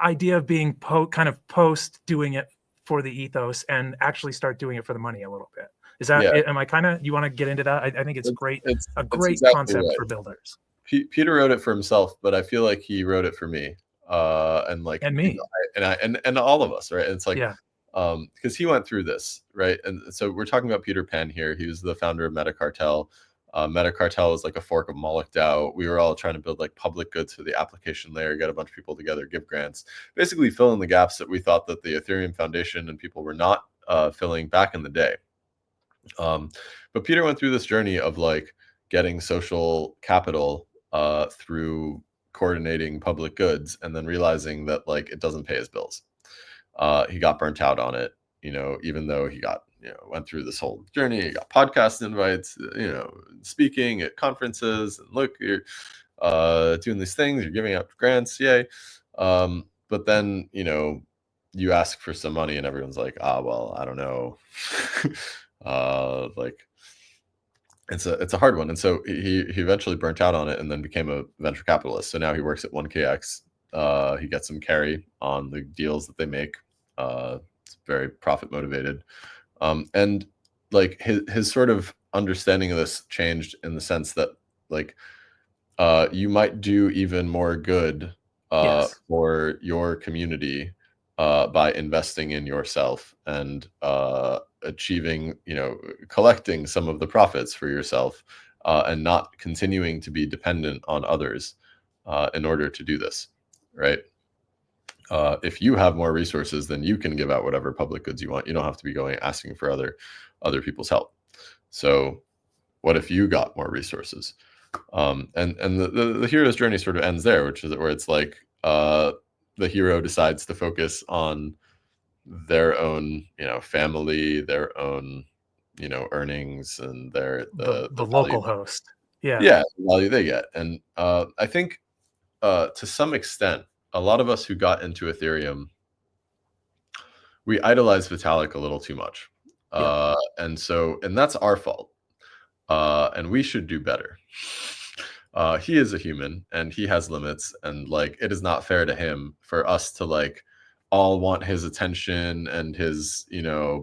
idea of being kind of post doing it for the ethos and actually start doing it for the money a little bit. Is that Yeah, it? Am I kind of, you want to get into that? I think it's great, a it's great exactly concept right. for builders. Peter wrote it for himself, but I feel like he wrote it for me, and like And me. and all of us, right? And it's like, Yeah. because he went through this, right? And so we're talking about Peter Pan here. He was the founder of Metacartel. Metacartel is like a fork of MolochDAO. We were all trying to build like public goods for the application layer, get a bunch of people together, give grants, basically fill in the gaps that we thought that the Ethereum Foundation and people were not filling back in the day. But Peter went through this journey of like getting social capital through coordinating public goods, and then realizing that like it doesn't pay his bills. He got burnt out on it, even though he got, went through this whole journey. He got podcast invites, speaking at conferences, and look, you're doing these things, you're giving out grants, yay. But then, you ask for some money and everyone's like, well, I don't know. Like it's a hard one. And so he eventually burnt out on it and then became a venture capitalist. So now he works at 1KX. He gets some carry on the deals that they make. It's very profit motivated. And like his sort of understanding of this changed in the sense that like you might do even more good Yes. for your community by investing in yourself and achieving, collecting some of the profits for yourself, and not continuing to be dependent on others in order to do this, right? If you have more resources, then you can give out whatever public goods you want. You don't have to be going asking for other people's help. So what if you got more resources? And the hero's journey sort of ends there, which is where it's like the hero decides to focus on their own, family, their own, earnings, and the The value. local host. Yeah. Yeah, the value they get. And I think to some extent, a lot of us who got into Ethereum, we idolize Vitalik a little too much. Yep. And that's our fault. And we should do better. He is a human and he has limits, and like it is not fair to him for us to like all want his attention and his,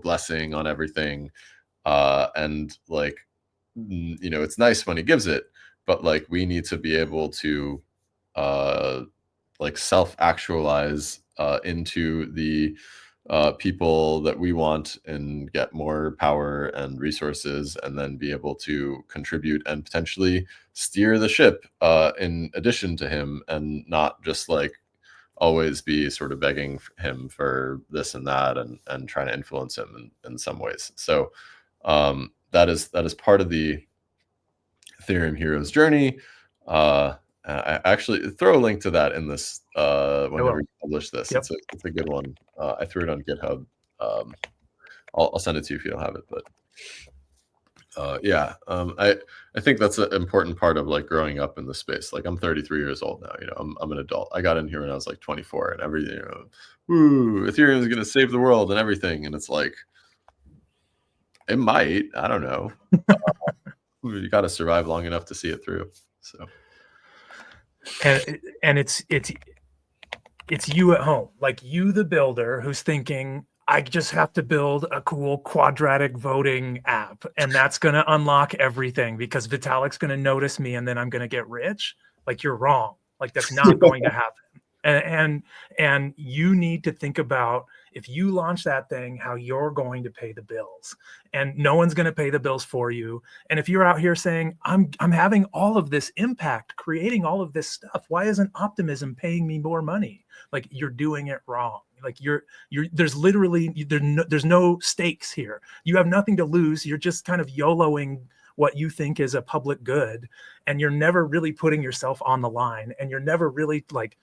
blessing on everything. And like, you know, it's nice when he gives it, but like we need to be able to like self-actualize into the people that we want and get more power and resources, and then be able to contribute and potentially steer the ship in addition to him, and not just like always be sort of begging him for this and that, and trying to influence him in some ways. So that is part of the Ethereum hero's journey. I actually throw a link to that in this whenever you publish this. Yep. It's a good one. I threw it on GitHub. I'll send it to you if you don't have it. But yeah, I think that's an important part of like growing up in the space. Like I'm 33 years old now. You know, I'm an adult. I got in here when I was like 24, and everything. You know, woo, Ethereum is going to save the world and everything. And it's like, it might. I don't know. You got to survive long enough to see it through. So, and it's you at home, like you, the builder, who's thinking, I just have to build a cool quadratic voting app, and that's going to unlock everything because Vitalik's going to notice me, and then I'm going to get rich. Like, you're wrong. Like, that's not going to happen. And you need to think about, if you launch that thing, how you're going to pay the bills, and no one's going to pay the bills for you. And if you're out here saying, I'm having all of this impact, creating all of this stuff, why isn't optimism paying me more money? Like, you're doing it wrong. Like there's literally, there's no stakes here. You have nothing to lose. You're just kind of YOLOing what you think is a public good. And you're never really putting yourself on the line, and you're never really like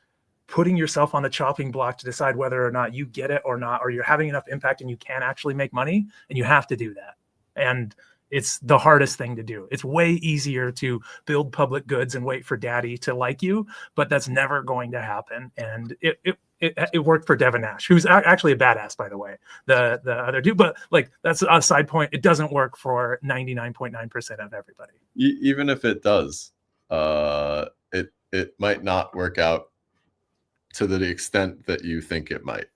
putting yourself on the chopping block to decide whether or not you get it or not, or you're having enough impact and you can actually make money, and you have to do that. And it's the hardest thing to do. It's way easier to build public goods and wait for daddy to like you, but that's never going to happen. And it worked for Devin Nash, who's actually a badass, by the way, the other dude, but like, that's a side point. It doesn't work for 99.9% of everybody. Even if it does, it might not work out to the extent that you think it might.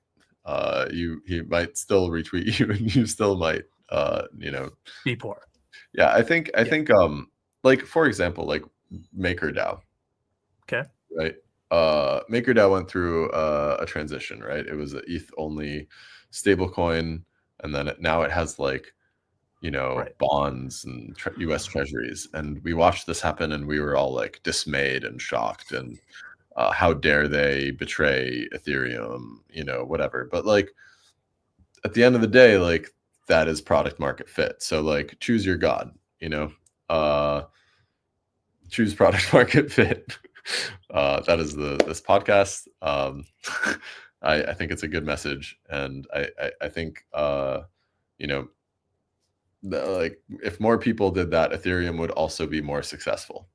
He might still retweet you, and you still might, you know, be poor. Yeah, I think like, for example, like MakerDAO. Okay. Right. MakerDAO went through a transition, right? It was an ETH only stablecoin, and then now it has like, you know, right, bonds and US treasuries. And we watched this happen, and we were all like dismayed and shocked, and how dare they betray Ethereum, you know, whatever. But like, at the end of the day, like, that is product market fit. So like, choose your God, you know, choose product market fit. That is this podcast. I think it's a good message, and I think you know, like, if more people did that, Ethereum would also be more successful.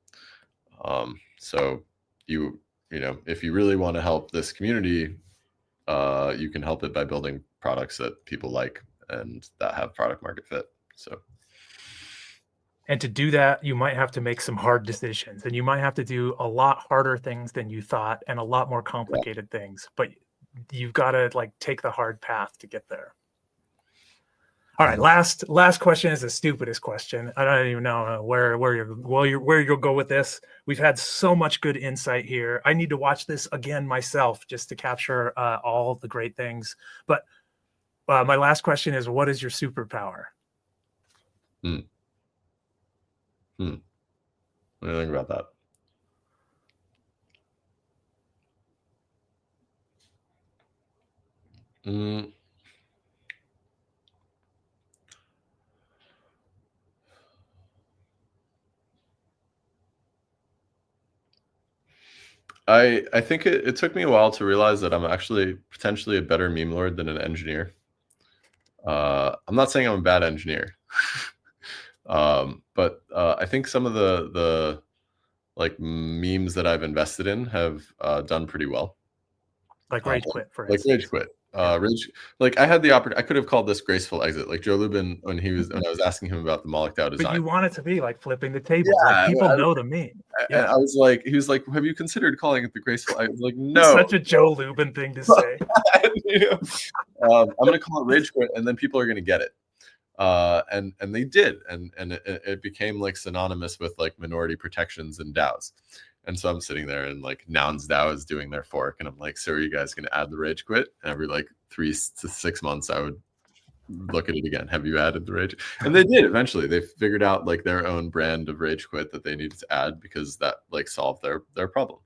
So you know, if you really want to help this community, you can help it by building products that people like and that have product market fit. So, and to do that, you might have to make some hard decisions, and you might have to do a lot harder things than you thought, and a lot more complicated things, but you've got to like take the hard path to get there. All right, last question is the stupidest question. I don't even know where you'll go with this. We've had so much good insight here. I need to watch this again myself just to capture all the great things. But my last question is, what is your superpower? What do you think about that? I think it took me a while to realize that I'm actually potentially a better meme lord than an engineer. I'm not saying I'm a bad engineer, but I think some of the like memes that I've invested in have done pretty well. Like Rage Quit, for instance. Like Rage Quit. Rage, like, I had the opportunity. I could have called this graceful exit, like Joe Lubin when I was asking him about the MolochDAO design. But you want it to be like flipping the table. Yeah, like, people know the meme. And I was like, he was like, "Have you considered calling it the graceful?" I was like, "No." Such a Joe Lubin thing to say. You know? I'm going to call it Rage Quit, and then people are going to get it. And they did, and it became like synonymous with like minority protections and DAOs. And so I'm sitting there, and like Nouns DAO is doing their fork, and I'm like, so are you guys going to add the rage quit? And every like 3 to 6 months, I would look at it again. Have you added the rage? And they did eventually. They figured out like their own brand of rage quit that they needed to add because that like solved their problem.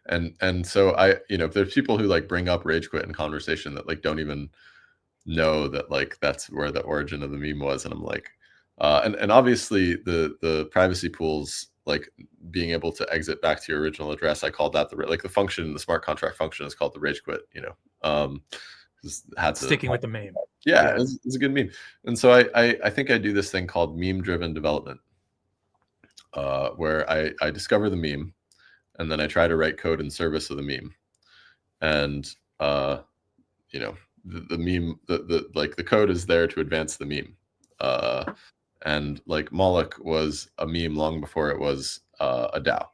And so I, there's people who like bring up rage quit in conversation that like don't even know that like that's where the origin of the meme was. And I'm like, and obviously the privacy pools, like being able to exit back to your original address, I called that the function, the smart contract function is called the rage quit. Just had to Sticking with the meme. Yeah. It's a good meme. And so I think I do this thing called meme driven development, where I discover the meme, and then I try to write code in service of the meme. And the meme, the code is there to advance the meme. And like Moloch was a meme long before it was a DAO.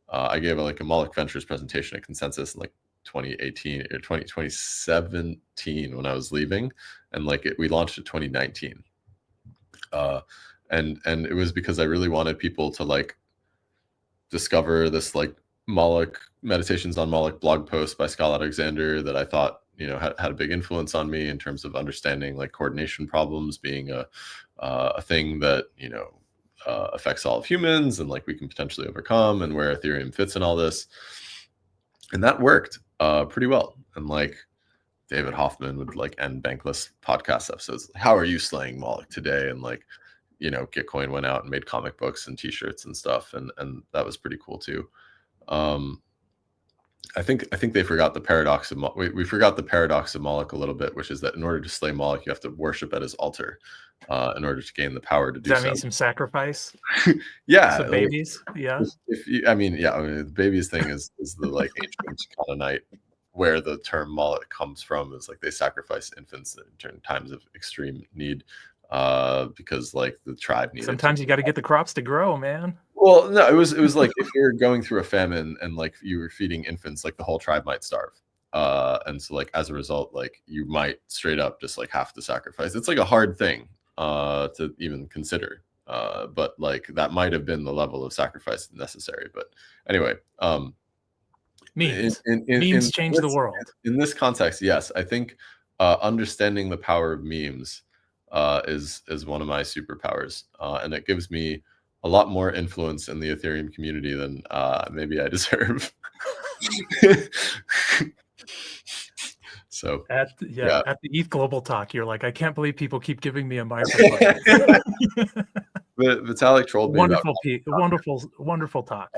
I gave like a Moloch Ventures presentation at Consensus in like 2018 or 2017 when I was leaving, and like we launched in 2019. And it was because I really wanted people to like discover this like Moloch Meditations on Moloch blog post by Scott Alexander that I thought had a big influence on me in terms of understanding like coordination problems being a thing that affects all of humans, and like we can potentially overcome, and where Ethereum fits in all this. And that worked pretty well. And like David Hoffman would like end Bankless podcast episodes, how are you slaying Moloch today? And like Gitcoin went out and made comic books and t-shirts and stuff, and that was pretty cool too. I think they forgot the paradox of we forgot the paradox of Moloch a little bit, which is that in order to slay Moloch, you have to worship at his altar in order to gain the power to do so. Does that mean some sacrifice? Yeah, some babies. Yeah. The babies thing is the like ancient kind of night where the term Moloch comes from, is like they sacrifice infants in times of extreme need, because like the tribe needed. Sometimes you got to get the crops to grow, man. Well, no, it was like if you're going through a famine and like you were feeding infants, like the whole tribe might starve. And so like as a result, like you might straight up just like have to sacrifice. It's like a hard thing to even consider. But like that might have been the level of sacrifice necessary. But anyway, memes change the world. In this context, yes, I think understanding the power of memes is one of my superpowers, and it gives me a lot more influence in the Ethereum community than maybe I deserve. So at the ETH Global Talk, you're like, I can't believe people keep giving me a microphone. But Vitalik trolled me. Wonderful talk.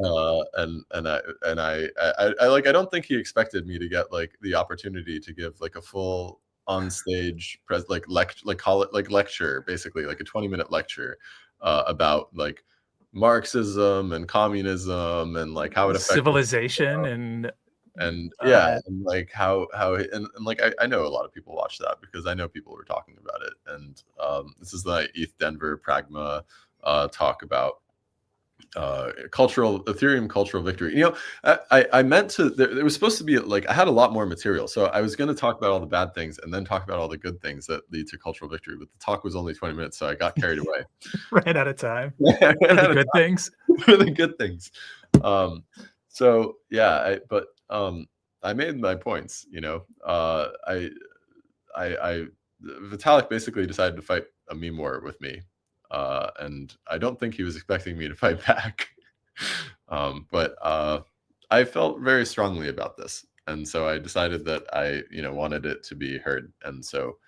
And I don't think he expected me to get like the opportunity to give like a full on stage lecture, basically like a 20-minute lecture about like Marxism and communism and like how it affects civilization and like how and like I know a lot of people watch that because I know people were talking about it. And this is the ETH Denver Pragma talk about Ethereum cultural victory. I meant to, it was supposed to be like, I had a lot more material. So I was going to talk about all the bad things and then talk about all the good things that lead to cultural victory. But the talk was only 20 minutes. So I got carried away. Ran out of time. For the good things. For the good things. So yeah, I made my points, Vitalik basically decided to fight a meme war with me. And I don't think he was expecting me to fight back. But I felt very strongly about this. And so I decided that I, wanted it to be heard. And so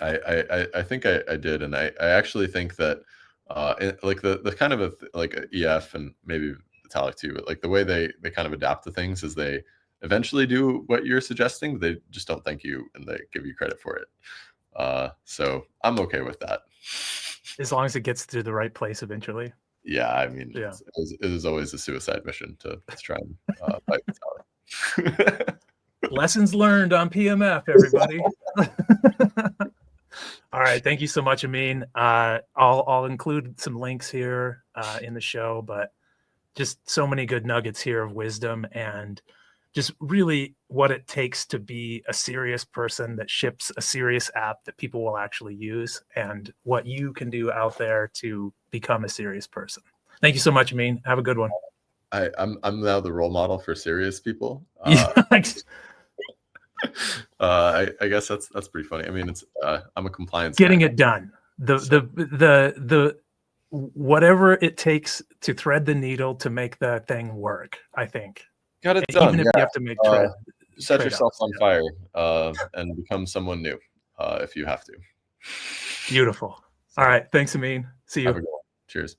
I think I did. And I actually think that like the kind of like EF and maybe Vitalik too, but like the way they kind of adapt to things is they eventually do what you're suggesting. They just don't thank you and they give you credit for it. So I'm okay with that. As long as it gets to the right place eventually. Yeah, I mean, yeah. It is always a suicide mission to try and fight Vitalik. Lessons learned on PMF, everybody. All right, thank you so much, Ameen. I'll include some links here in the show, but just so many good nuggets here of wisdom. And just really what it takes to be a serious person that ships a serious app that people will actually use, and what you can do out there to become a serious person. Thank you so much, Ameen. Have a good one. I'm now the role model for serious people. I guess that's pretty funny. I mean, it's I'm a compliance getting guy. it done. The whatever it takes to thread the needle to make the thing work. I think Got it done. even if you have to make set yourself on yeah. fire and become someone new if you have to. Beautiful. All right. Thanks, Ameen. See you. Have a good one. Cheers.